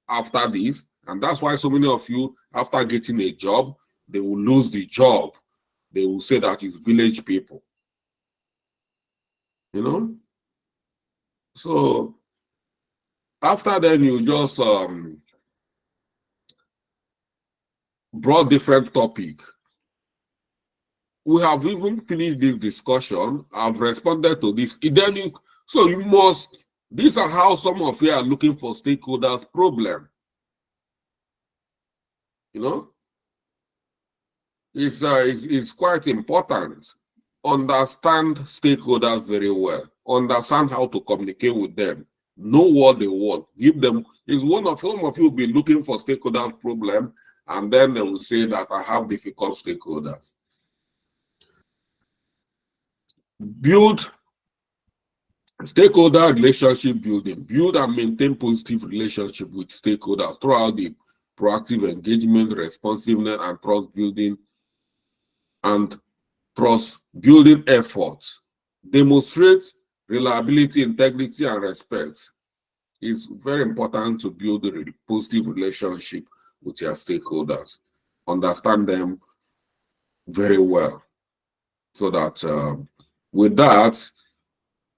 after this. And that's why so many of you, after getting a job, they will lose the job. They will say that it's village people. You know? So after then, you just brought different topic. We have even finished this discussion. I've responded to this. So you must, these are how some of you are looking for stakeholders problem. You know, it's quite important. Understand stakeholders very well. Understand how to communicate with them. Know what they want. Give them. Some of you will be looking for stakeholders problem, and then they will say that I have difficult stakeholders. Build stakeholder relationship building. Build and maintain positive relationship with stakeholders throughout the proactive engagement, responsiveness, and trust building efforts. Demonstrate reliability, integrity, and respect. It's very important to build a positive relationship with your stakeholders. Understand them very well, so that with that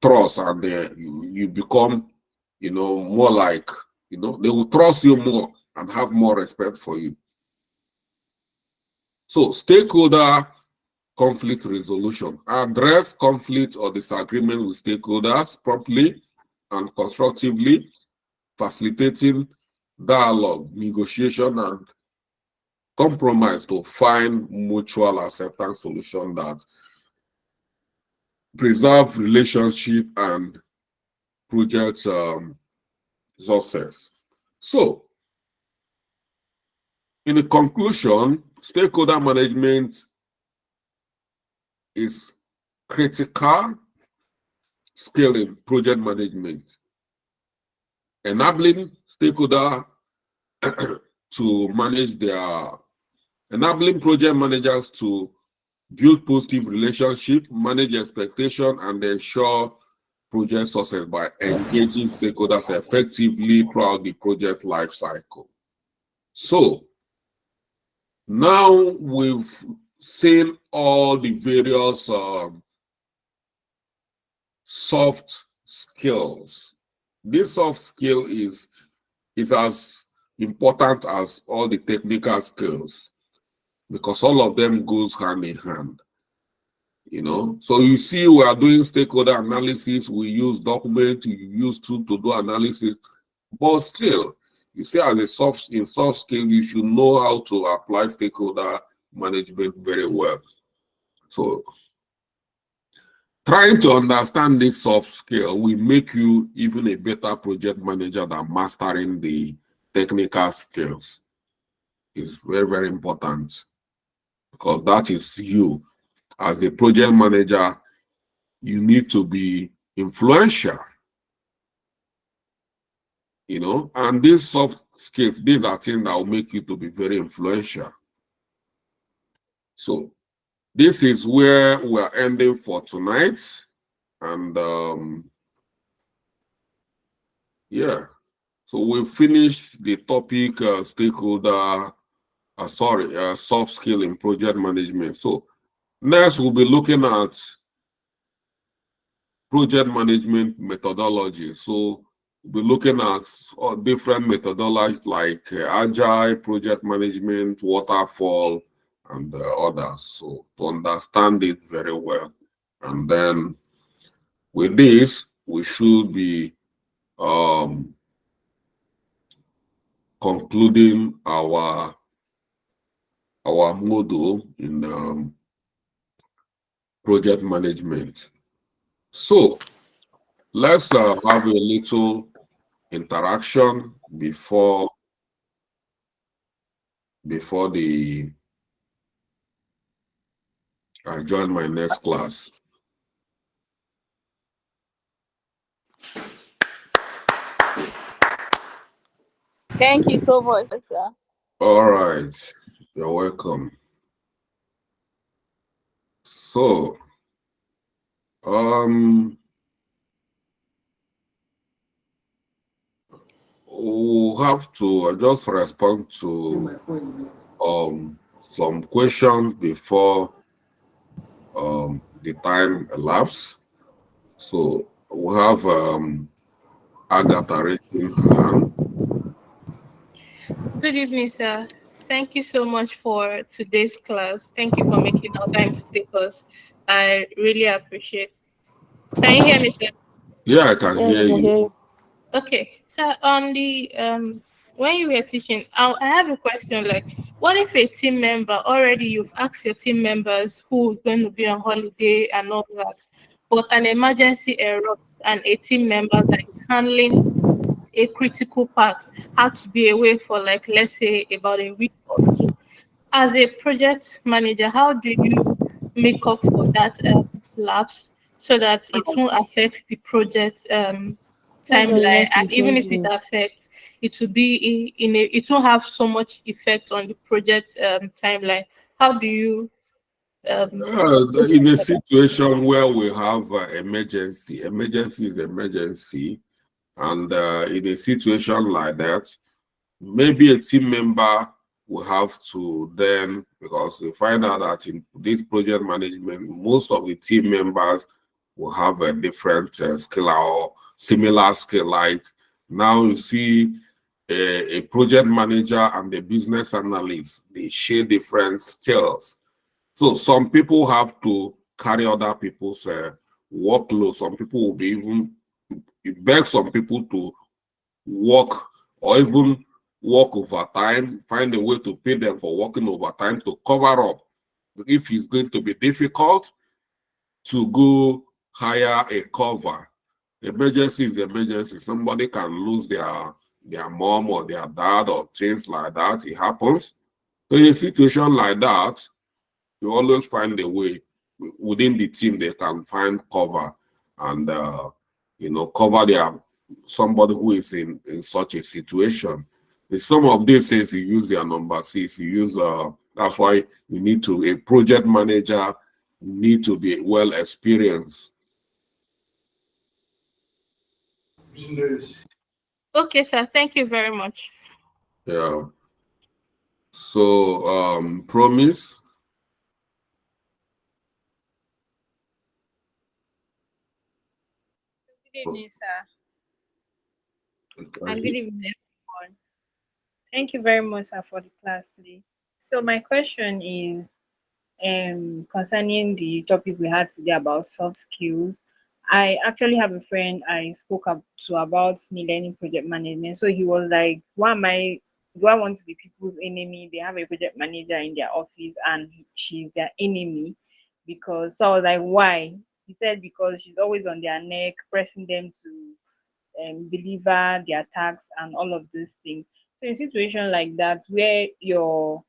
trust, and you become, more like, they will trust you more and have more respect for you. So stakeholder conflict resolution. Address conflict or disagreement with stakeholders promptly and constructively, facilitating dialogue, negotiation, and compromise to find mutual acceptance solution that preserve relationship and project success. So, in the conclusion, stakeholder management is critical skill in project management, enabling stakeholder to manage enabling project managers to build positive relationship, manage expectation, and ensure project success by engaging stakeholders effectively throughout the project life cycle. So now we've seen all the various soft skills. This soft skill is as important as all the technical skills, because all of them goes hand in hand. So you see, we are doing stakeholder analysis. We use document, we use tool to do analysis, but still, you see, as in soft skill, you should know how to apply stakeholder management very well. So trying to understand this soft skill will make you even a better project manager than mastering the technical skills. It's very, very important, because that is you. As a project manager, you need to be influential, and these soft skills, these are things that will make you to be very influential. So this is where we're ending for tonight. And yeah, so we finished the topic soft skill in project management. So next we'll be looking at project management methodology. So we'll be looking at different methodologies like agile project management, waterfall, and others. So to understand it very well. And then with this, we should be concluding our module in project management. So let's have a little interaction before I join my next class. Thank you so much, sir. All right, you're welcome. So we'll have to just respond to some questions before the time elapses. So we have Agatha raising her hand. Good evening, sir. Thank you so much for today's class. Thank you for making our time to take us. I really appreciate. Can you hear me, sir? Yeah, I can Yeah, we hear can you. hear you. Okay. So on the when you were teaching, I have a question. Like, what if a team member already you've asked your team members who's going to be on holiday and all that, but an emergency erupts and a team member that is handling a critical part had to be away for, like, let's say about a week or two. As a project manager, how do you make up for that lapse so that it won't affect the project That's why you timeline? have to And be even if it flexible. affects, it will be in a, it won't have so much effect on the project timeline. How do you make In up a for that? situation where we have emergency is emergency, and in a situation like that, maybe a team member will have to then, because we find out that in this project management, most of the team members will have a different skill or similar skill. Like now you see a project manager and the business analyst, they share different skills. So some people have to carry other people's workload. Some people will be even, it begs some people to work or even work overtime, find a way to pay them for working overtime to cover up. If it's going to be difficult to go hire a cover, emergency is emergency. Somebody can lose their mom or their dad or things like that. It happens. So in a situation like that, you always find a way within the team they can find cover and cover their somebody who is in such a situation. In some of these things you use their number six, you use that's why you need to a project manager need to be well experienced. Okay, sir. Thank you very much. Yeah. So promise. Good evening, sir, and good Okay. evening, everyone. Thank you very much, sir, for the class today. So my question is concerning the topic we had today about soft skills. I actually have a friend I spoke up to about me learning project management. So he was like, "Why am I? Do I want to be people's enemy? They have a project manager in their office, and she's their enemy." Because so I was like, "Why?" He said because she's always on their neck, pressing them to deliver their tasks and all of those things. So in a situation like that where your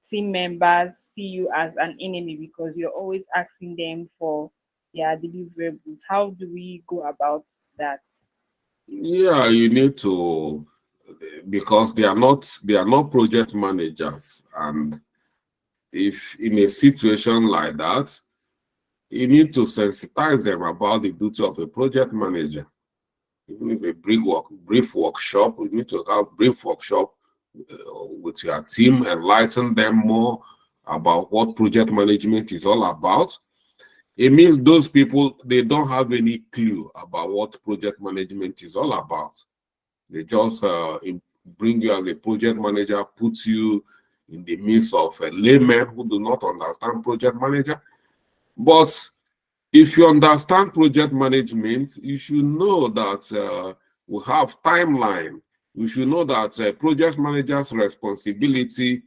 team members see you as an enemy because you're always asking them for their deliverables, how do we go about that? Yeah, you need to because they are not project managers, and if in a situation like that, you need to sensitize them about the duty of a project manager. Even if a brief workshop, we need to have brief workshop with your team, enlighten them more about what project management is all about. It means those people they don't have any clue about what project management is all about. They just bring you as a project manager, put you in the midst of a laymen who do not understand project manager. But if you understand project management, you should know that we have timeline. You should know that project manager's responsibility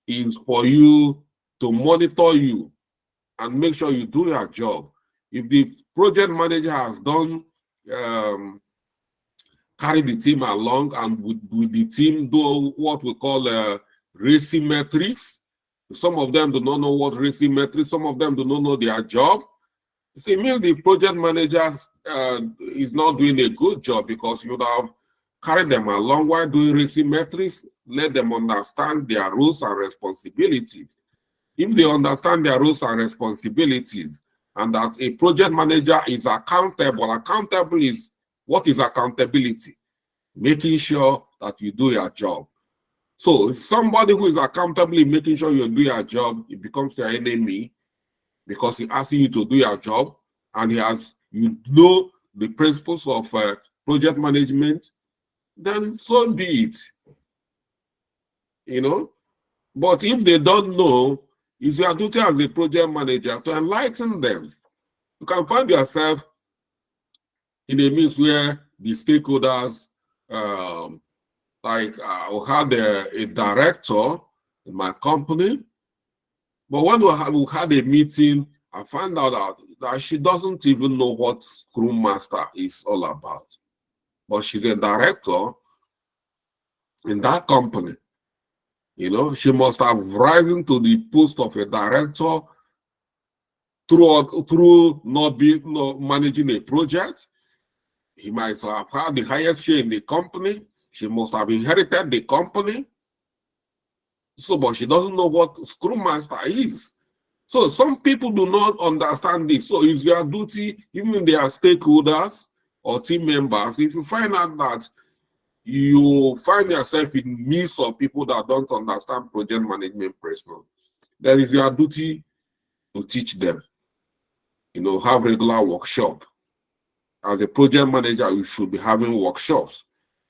is for you to monitor you and make sure you do your job. If the project manager has done um, carry the team along and with the team do what we call racing metrics. Some of them do not know what racing metrics, some of them do not know their job. So it means the project manager is not doing a good job because you would have carried them along while doing racing metrics, let them understand their roles and responsibilities. If they understand their roles and responsibilities and that a project manager is accountable is what is accountability? Making sure that you do your job. So somebody who is accountable in making sure you do your job, it becomes your enemy because he's asking you to do your job and you know the principles of project management, then so be it. You know, But if they don't know, it's your duty as the project manager to enlighten them. You can find yourself in a midst where the stakeholders, I had a director in my company, but when we had a meeting, I found out that she doesn't even know what Scrum Master is all about. But she's a director in that company. You know, she must have risen to the post of a director through not managing a project. He might have had the highest share in the company. She must have inherited the company. So, but she doesn't know what Scrum Master is. So some people do not understand this. So it's your duty, even if they are stakeholders or team members, if you find out that you find yourself in midst of people that don't understand project management principles, then it's your duty to teach them. You know, have regular workshop. As a project manager, you should be having workshops.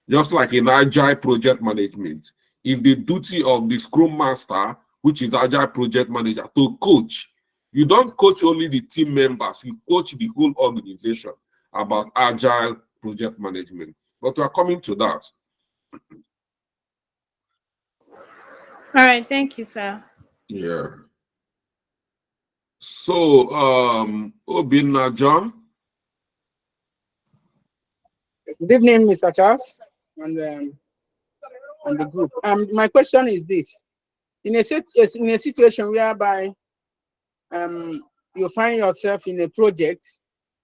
Just like in agile project management, it's the duty of the Scrum Master, which is agile project manager, to coach. You don't coach only the team members, you coach the whole organization about agile project management. But we are coming to that. All right, thank you, sir. Yeah. So, Obinna John. Good evening, Mr. Charles, and the group. My question is this: in a situation whereby you find yourself in a project,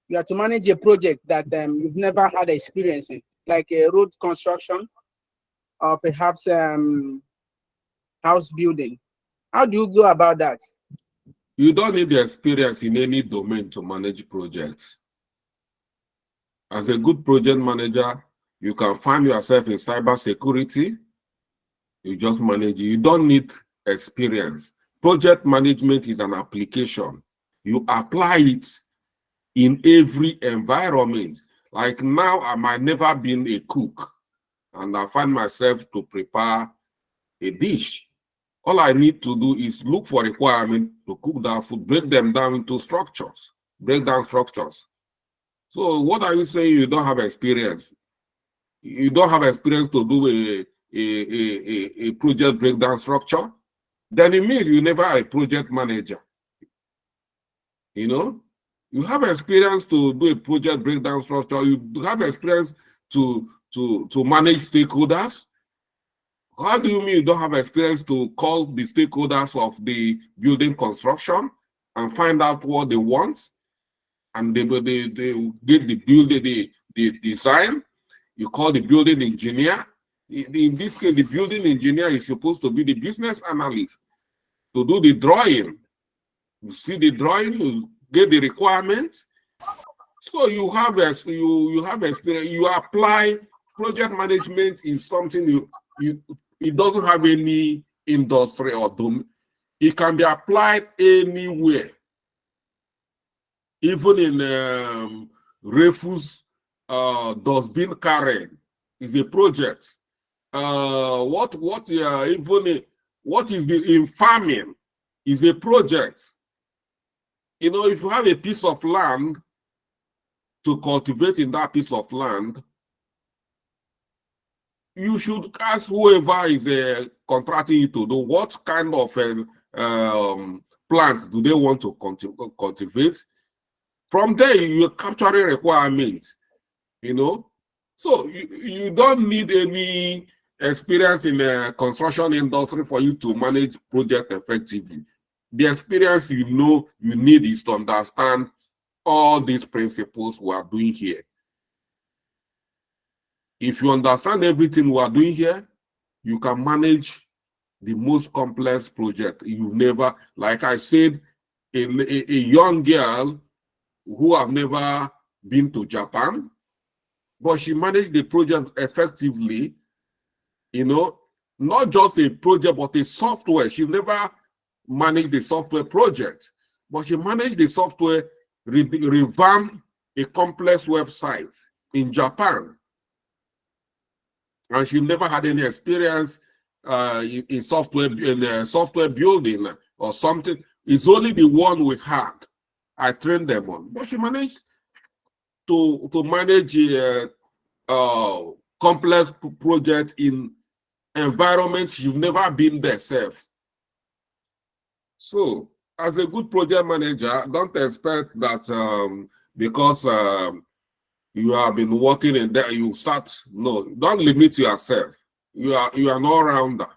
you have to manage a project that you've never had experience in, like a road construction or perhaps house building. How do you go about that? You don't need the experience in any domain to manage projects. As a good project manager, you can find yourself in cybersecurity. You just manage it. You don't need experience. Project management is an application. You apply it in every environment. Like now, I might never been a cook, and I find myself to prepare a dish. All I need to do is look for requirements to cook that food, break them down into structures, break down structures. So what are you saying? You don't have experience? You don't have experience to do a project breakdown structure? Then it means you never are a project manager. You know, you have experience to do a project breakdown structure. You have experience to manage stakeholders. How do you mean you don't have experience to call the stakeholders of the building construction and find out what they want? And they get the building, the design. You call the building engineer. In this case, the building engineer is supposed to be the business analyst to do the drawing. You see the drawing, you get the requirements. So you have experience. You apply. Project management is something it doesn't have any industry or domain. It can be applied anywhere. Even in refuse dustbin carrying is a project. What is in farming is a project. You know, if you have a piece of land to cultivate in that piece of land, you should ask whoever is contracting you to do what kind of plants do they want to cultivate. From there, you're capturing requirements, you know. So you don't need any experience in the construction industry for you to manage project effectively. The experience you need is to understand all these principles we are doing here. If you understand everything we are doing here, you can manage the most complex project. You've never, like I said, a young girl who have never been to Japan, but she managed the project effectively, you know, not just a project, but a software. She never managed the software project, but she managed the software, revamp a complex website in Japan. And she never had any experience in software building or something. It's only the one we had. I trained them on, but she managed to manage a complex project in environments you've never been there, self. So, as a good project manager, don't expect that because you have been working in there, you start. No, don't limit yourself. You are an all-rounder.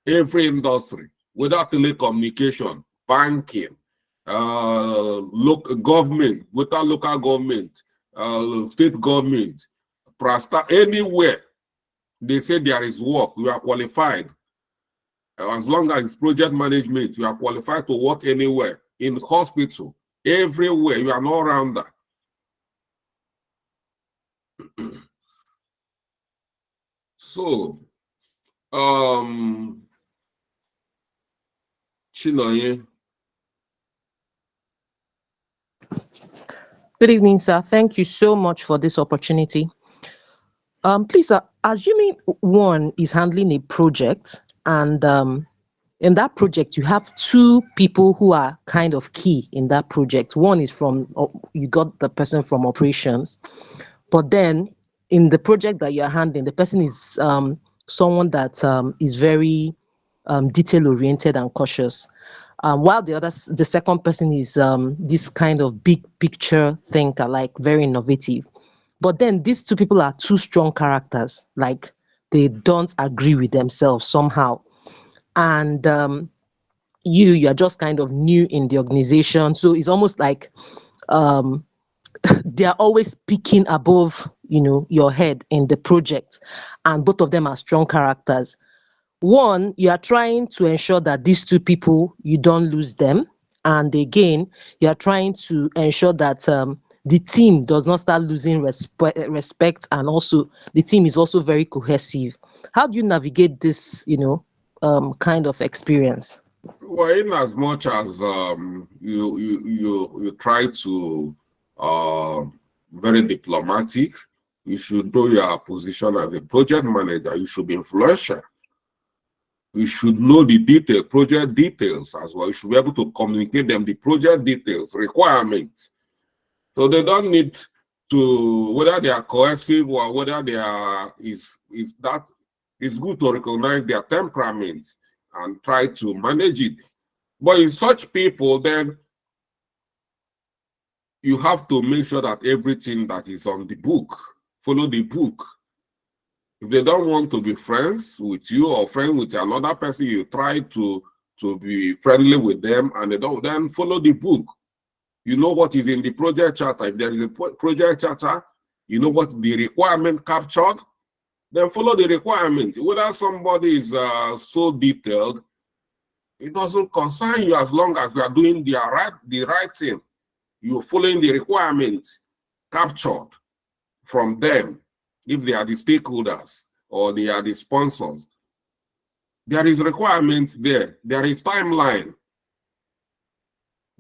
Every industry, whether telecommunication, banking, local government, whether local government, state government, Prasta, anywhere they say there is work, you are qualified. As long as it's project management, you are qualified to work anywhere, in hospital, everywhere. You are an all-rounder. So, Chinoye. Good evening, sir. Thank you so much for this opportunity. Please, sir, assuming one is handling a project, and in that project you have two people who are kind of key in that project. One is you got the person from operations, but then in the project that you're handling, the person is someone that is very detail oriented and cautious. While the second person is this kind of big picture thinker, like very innovative. But then these two people are two strong characters, like they don't agree with themselves somehow. And you're just kind of new in the organization. So it's almost like they are always speaking above, your head in the project. And both of them are strong characters. One, you are trying to ensure that these two people, you don't lose them. And again, you are trying to ensure that the team does not start losing respect, and also the team is also very cohesive. How do you navigate this, kind of experience? Well, in as much as you try to very diplomatic, you should know your position as a project manager. You should be influential. You should know the project details as well. You should be able to communicate them, the project details, requirements. So they don't need to, whether they are cohesive or whether they are, it's good to recognize their temperaments and try to manage it. But in such people, then you have to make sure that everything that is on the book, follow the book. If they don't want to be friends with you or friends with another person, you try to be friendly with them, and they don't, then follow the book. You know what is in the project charter. If there is a project charter, you know what the requirement captured, then follow the requirement. Whether somebody is so detailed, it doesn't concern you as long as you are doing the right thing. You're following the requirements captured from them. If they are the stakeholders or they are the sponsors, there is requirements there. There is timeline.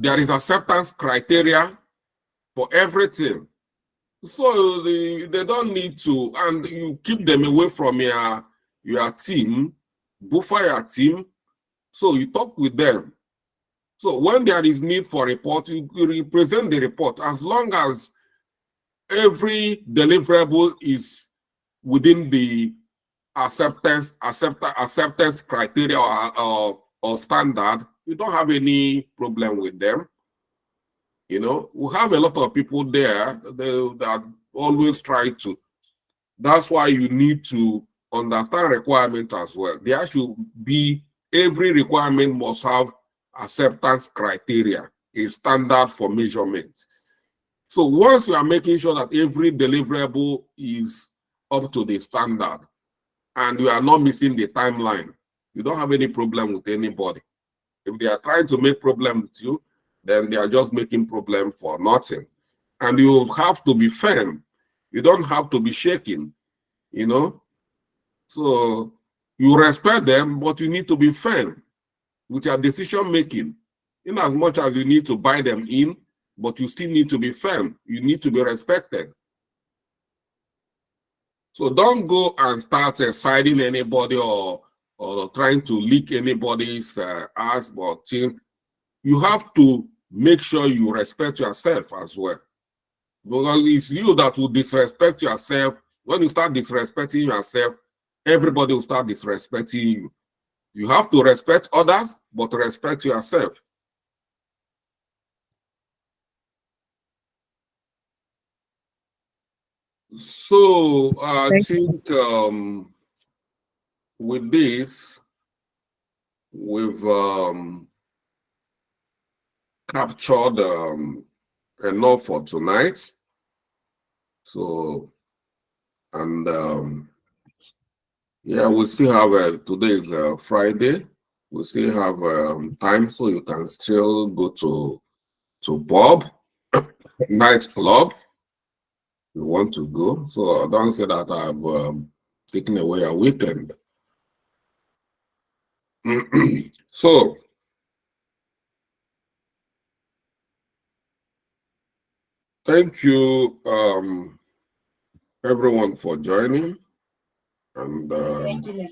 There is acceptance criteria for everything. So they don't need to, and you keep them away from your team, buffer your team. So you talk with them. So when there is need for report, you represent the report, as long as every deliverable is within the acceptance criteria or standard. You don't have any problem with them. We have a lot of people there that always try to. That's why you need to understand requirement as well. There should be, every requirement must have acceptance criteria, a standard for measurement. So once you are making sure that every deliverable is up to the standard and you are not missing the timeline, you don't have any problem with anybody. If they are trying to make problem with you, then they are just making problem for nothing. And you have to be firm. You don't have to be shaking, So you respect them, but you need to be firm with your decision making. In as much as you need to buy them in, but you still need to be firm. You need to be respected. So don't go and start siding anybody or or trying to leak anybody's ass, but you have to make sure you respect yourself as well. Because it's you that will disrespect yourself. When you start disrespecting yourself, everybody will start disrespecting you. You have to respect others, but respect yourself. So I think with this, we've captured enough for tonight. So, and yeah, we still have today is Friday. We still have time, so you can still go to pub, nightclub. You want to go? So don't say that I've taken away a weekend. So thank you, everyone, for joining. And Thank you, Mr.